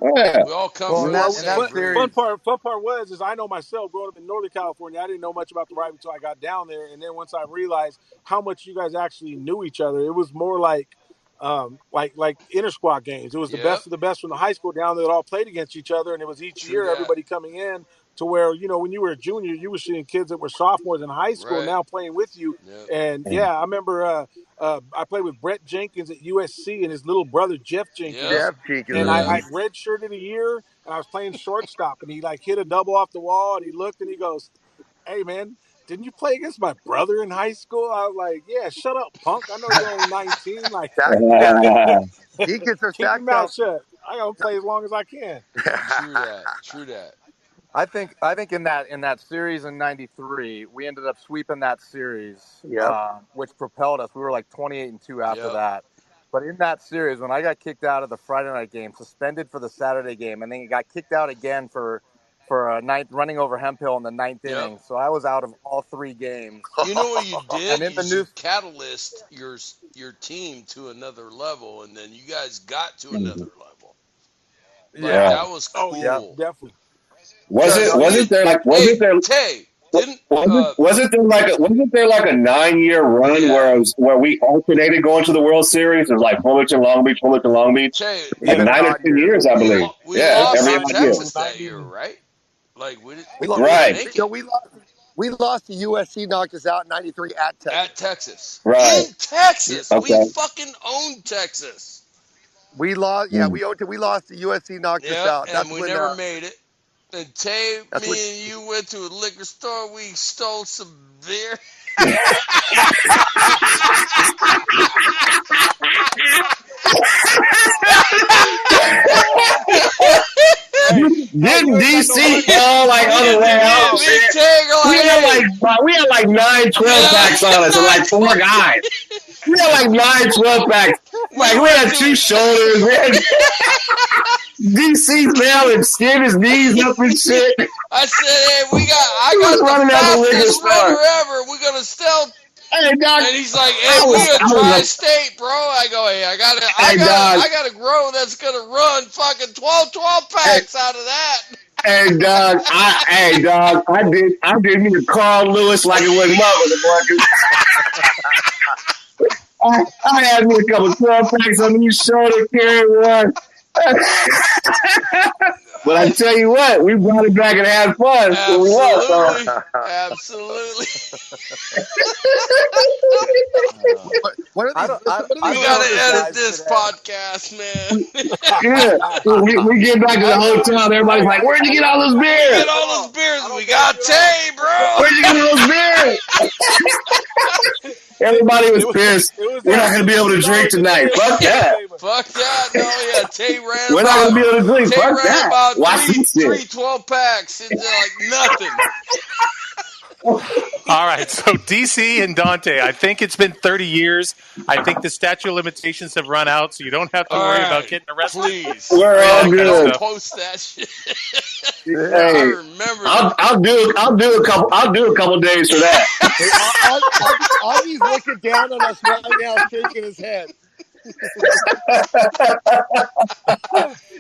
We all come from that series. Fun part was I know myself growing up in Northern California, I didn't know much about the rivalry until I got down there, and then once I realized how much you guys actually knew each other, it was more like inter squad games. It was the best of the best from the high school down there that all played against each other, and it was each year everybody coming in. To where, when you were a junior, you were seeing kids that were sophomores in high school now playing with you. Yep. And, I remember I played with Brett Jenkins at USC and his little brother, Jeff Jenkins. And I redshirted a year, and I was playing shortstop. And he, hit a double off the wall, and he looked, and he goes, "Hey, man, didn't you play against my brother in high school?" I was like, "Yeah, shut up, punk. I know you're only 19. He gets her keep your mouth shut. I got to play as long as I can." True that. I think in that series in '93, we ended up sweeping that series, which propelled us. We were 28-2 after that. But in that series, when I got kicked out of the Friday night game, suspended for the Saturday game, and then got kicked out again for a running over Hemphill in the 9th inning, so I was out of all 3 games. You know what you did? And in you catalyst your team to another level, and then you guys got to another level. That was cool. Oh yeah, definitely. Wasn't there like a 9-year run where we alternated going to the World Series? It was like Fullerton, Long Beach, 9 or 10 years, I believe. We lost to Texas that year, right? We lost to USC, knocked us out in '93 at Texas. At Texas, right? In Texas, we fucking owned Texas. We lost. Yeah, we lost to USC, knocked us out. And we never made it. And Tay, and you went to a liquor store. We stole some beer. Didn't DC all on the way out? We had 9 12-packs on us and 4 guys. We had 9 12-packs. We had 2 shoulders. We had DC fell and skinned his knees up and shit. I said, "Hey, I got the fastest runner ever. We're gonna steal." Hey, Doc, and he's like, "Hey, we a tri-state, bro." I go, "Hey, I gotta grow. That's gonna run fucking 12 packs out of that." Hey, Doc, I did me to Carl Lewis like it wasn't mother. I had me a couple 12 packs on each shoulder, carried one. But I tell you what, we brought it back and had fun. Absolutely. We gotta edit this podcast, man. We get back to the hotel and everybody's like, "Where'd you get all those beers?" Get all those beers. We got Tay, bro. Where'd you get all those beers? Everybody was pissed. We're not going to be able to drink tonight. Fuck that. Fuck that. No, yeah. Tay ran We're not going to be able to drink. Tay Fuck ran that. about Watch this shit. three 12-packs. It's like nothing. All right, so DC and Dante, I think it's been 30 years. I think the statute of limitations have run out, so you don't have to worry about getting arrested. Please. We're all good. Post that shit. Hey, I remember. I'll do a couple days for that. Augie's looking down on us right now, shaking his head.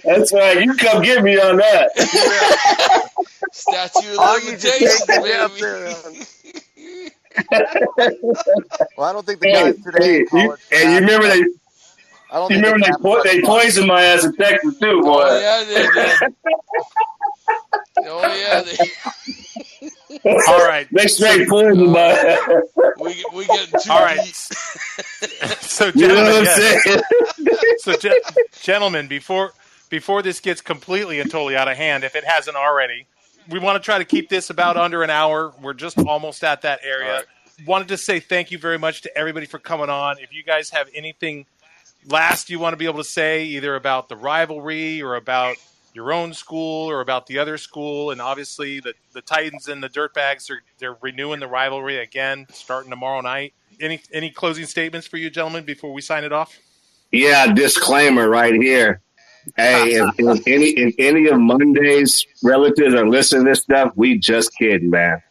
That's right. You come get me on that. Statute of limitations, baby. Well, I don't think the guys today. You remember they poisoned my ass in Texas too, boy. Oh yeah, they did. Oh yeah, they. All right, they straight poisoned my ass. We getting too all right. deep. So You know gentlemen, what I'm saying? so gentlemen, before this gets completely and totally out of hand, if it hasn't already, we want to try to keep this about under an hour. We're just almost at that area. Right. Wanted to say thank you very much to everybody for coming on. If you guys have anything last you want to be able to say, either about the rivalry or about your own school or about the other school, and obviously the Titans and the Dirtbags they're renewing the rivalry again starting tomorrow night. Any closing statements for you gentlemen before we sign it off? Yeah, disclaimer right here. Hey, if any of Monday's relatives are listening to this stuff, we just kidding, man.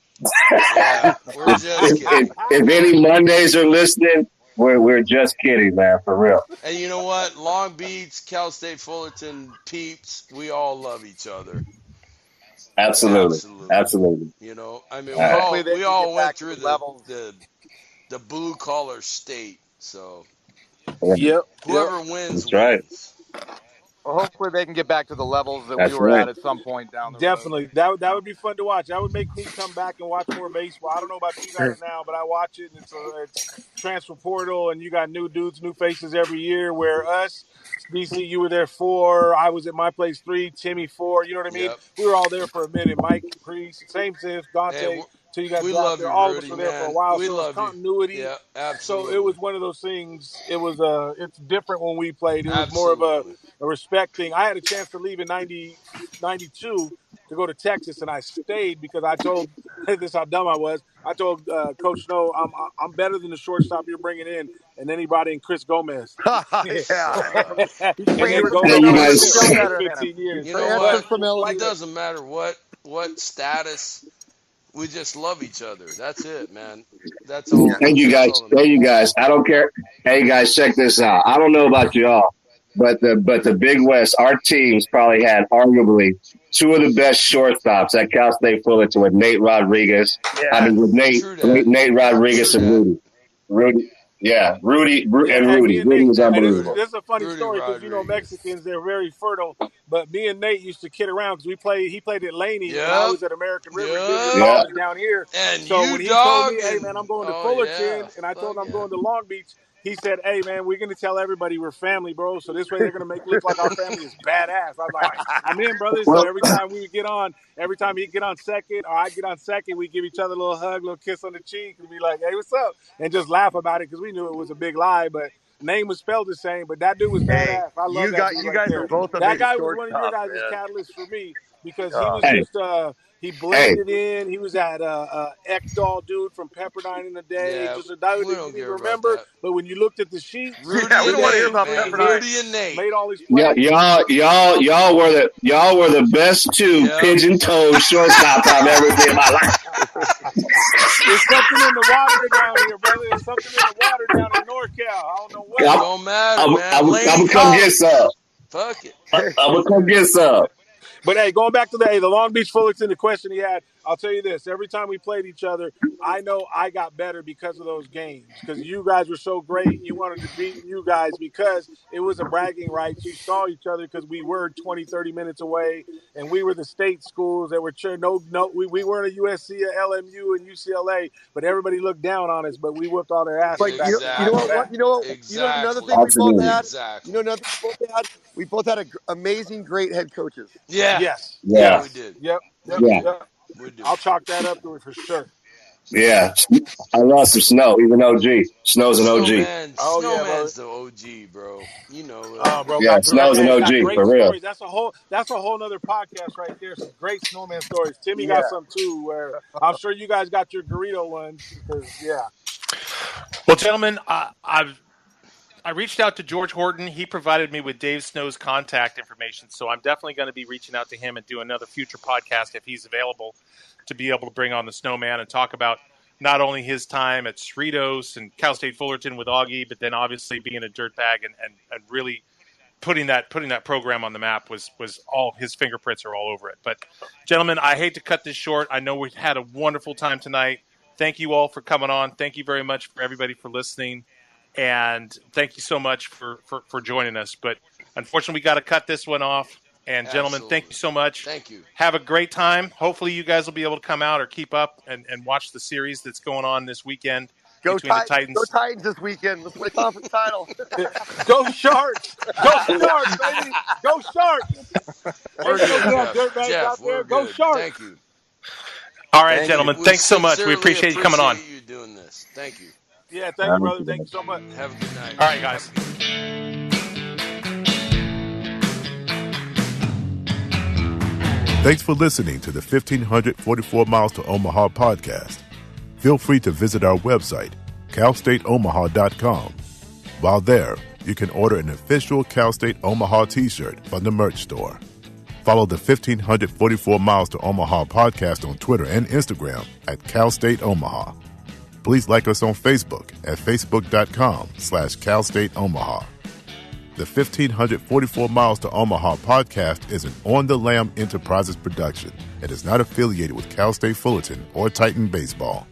Yeah, we're just kidding. If any Mondays are listening, we're just kidding, man, for real. And you know what? Long Beach, Cal State Fullerton peeps, we all love each other. Absolutely. You know, I mean, Hopefully we all went to through the blue collar state. So Yep. whoever wins, That's right. wins. Well, hopefully they can get back to the levels that That's we were right. at some point down the road. Definitely. That would be fun to watch. That would make me come back and watch more baseball. I don't know about you guys now, but I watch it. And it's transfer portal, and you got new dudes, new faces every year. Where us, DC, you were there 4. I was at my place 3. Timmy 4. You know what I mean? Yep. We were all there for a minute. Mike, Priest, same since Dante. Hey, So you guys we got love there. you, All Rudy, of us were there man. for a while. We so love it's continuity. you. Yeah, absolutely. So it was one of those things. It was it's different when we played. It was more of a respect thing. I had a chance to leave in 92 to go to Texas, and I stayed because I told this is how dumb I was. I told Coach Snow I'm better than the shortstop you're bringing in, and then he brought in Chris Gomez. Yeah. And then You Gomez guys- was there for 15 years. You know what? Familiar. It doesn't matter what status. We just love each other. That's it, man. That's all. Thank you guys. I don't care. Hey guys, check this out. I don't know about y'all, but the Big West, our teams probably had arguably 2 of the best shortstops at Cal State Fullerton with Nate Rodriguez. With Nate Rodriguez and Rudy. Yeah, Rudy and Rudy. Rudy was unbelievable. This is a funny story because Mexicans, they're very fertile. But me and Nate used to kid around because he played at Laney and I was at American River down here. And so you, when he dog, told me, "Hey man, I'm going to Fullerton," and I told him I'm going to Long Beach, he said, "Hey man, we're going to tell everybody we're family, bro. So this way they're going to make it look like our family is badass." I was like, "I'm in, brother." So every time he'd get on second or I get on second, we give each other a little hug, little kiss on the cheek, and be like, "Hey, what's up?" and just laugh about it because we knew it was a big lie, but. Name was spelled the same, but that dude was badass. I love that. You guys are both that guy was one of your guys' catalysts for me because he was just he blended in. He was that Ekdahl dude from Pepperdine in the day. Yeah, just a dude that you didn't remember. But when you looked at the sheet, we don't want to hear about Pepperdine. Rudy and Nate made all these plays. Y'all were the best 2 pigeon-toed shortstops I've ever seen in my life. There's something in the water down here, brother. There's something in the water down in NorCal. I don't know what. It don't matter, man. I'm gonna come get some. Fuck it. I'm gonna come get some. But hey, going back to the Long Beach Fullerton, the question he had, I'll tell you this. Every time we played each other, I know I got better because of those games. Because you guys were so great. You wanted to beat you guys because it was a bragging rights. You saw each other because we were 20, 30 minutes away. And we were the state schools that were we weren't a USC, a LMU, and UCLA. But everybody looked down on us. But we whooped all their asses. But you know another thing we both had? You know another thing we both had? We both had amazing, great head coaches. Yeah. Yes. Yeah. We did. Yep. Yeah. I'll chalk that up to it for sure. Yeah, I love some snow. Even OG, snow's an OG. Snowman's the OG, bro. You know, bro. Yeah, snow's an OG for real. Stories. That's a whole nother podcast right there. Some great snowman stories. Timmy got some too. Where I'm sure you guys got your Garrido ones. Well, gentlemen, I reached out to George Horton. He provided me with Dave Snow's contact information, so I'm definitely going to be reaching out to him and do another future podcast if he's available to be able to bring on the Snowman and talk about not only his time at Cerritos and Cal State Fullerton with Augie, but then obviously being a dirtbag and really putting that program on the map was all his fingerprints are all over it. But gentlemen, I hate to cut this short. I know we've had a wonderful time tonight. Thank you all for coming on. Thank you very much for everybody for listening. And thank you so much for joining us. But unfortunately, we got to cut this one off. And gentlemen, thank you so much. Thank you. Have a great time. Hopefully you guys will be able to come out or keep up and watch the series that's going on this weekend between the Titans. Go Titans this weekend. Let's play conference title. Go Sharks. Go Sharks, baby. Go Sharks. Jeff, Go Sharks. Thank you. All right, gentlemen. Thanks so much. We appreciate you coming on. You doing this. Thank you. Yeah, thank you, brother. Thank you so much. Have a good night. All right, guys. Thanks for listening to the 1544 Miles to Omaha podcast. Feel free to visit our website, calstateomaha.com. While there, you can order an official Cal State Omaha t-shirt from the merch store. Follow the 1544 Miles to Omaha podcast on Twitter and Instagram at Cal State Omaha. Please like us on Facebook at facebook.com/Cal State Omaha. The 1544 Miles to Omaha podcast is an On the Lam Enterprises production and is not affiliated with Cal State Fullerton or Titan Baseball.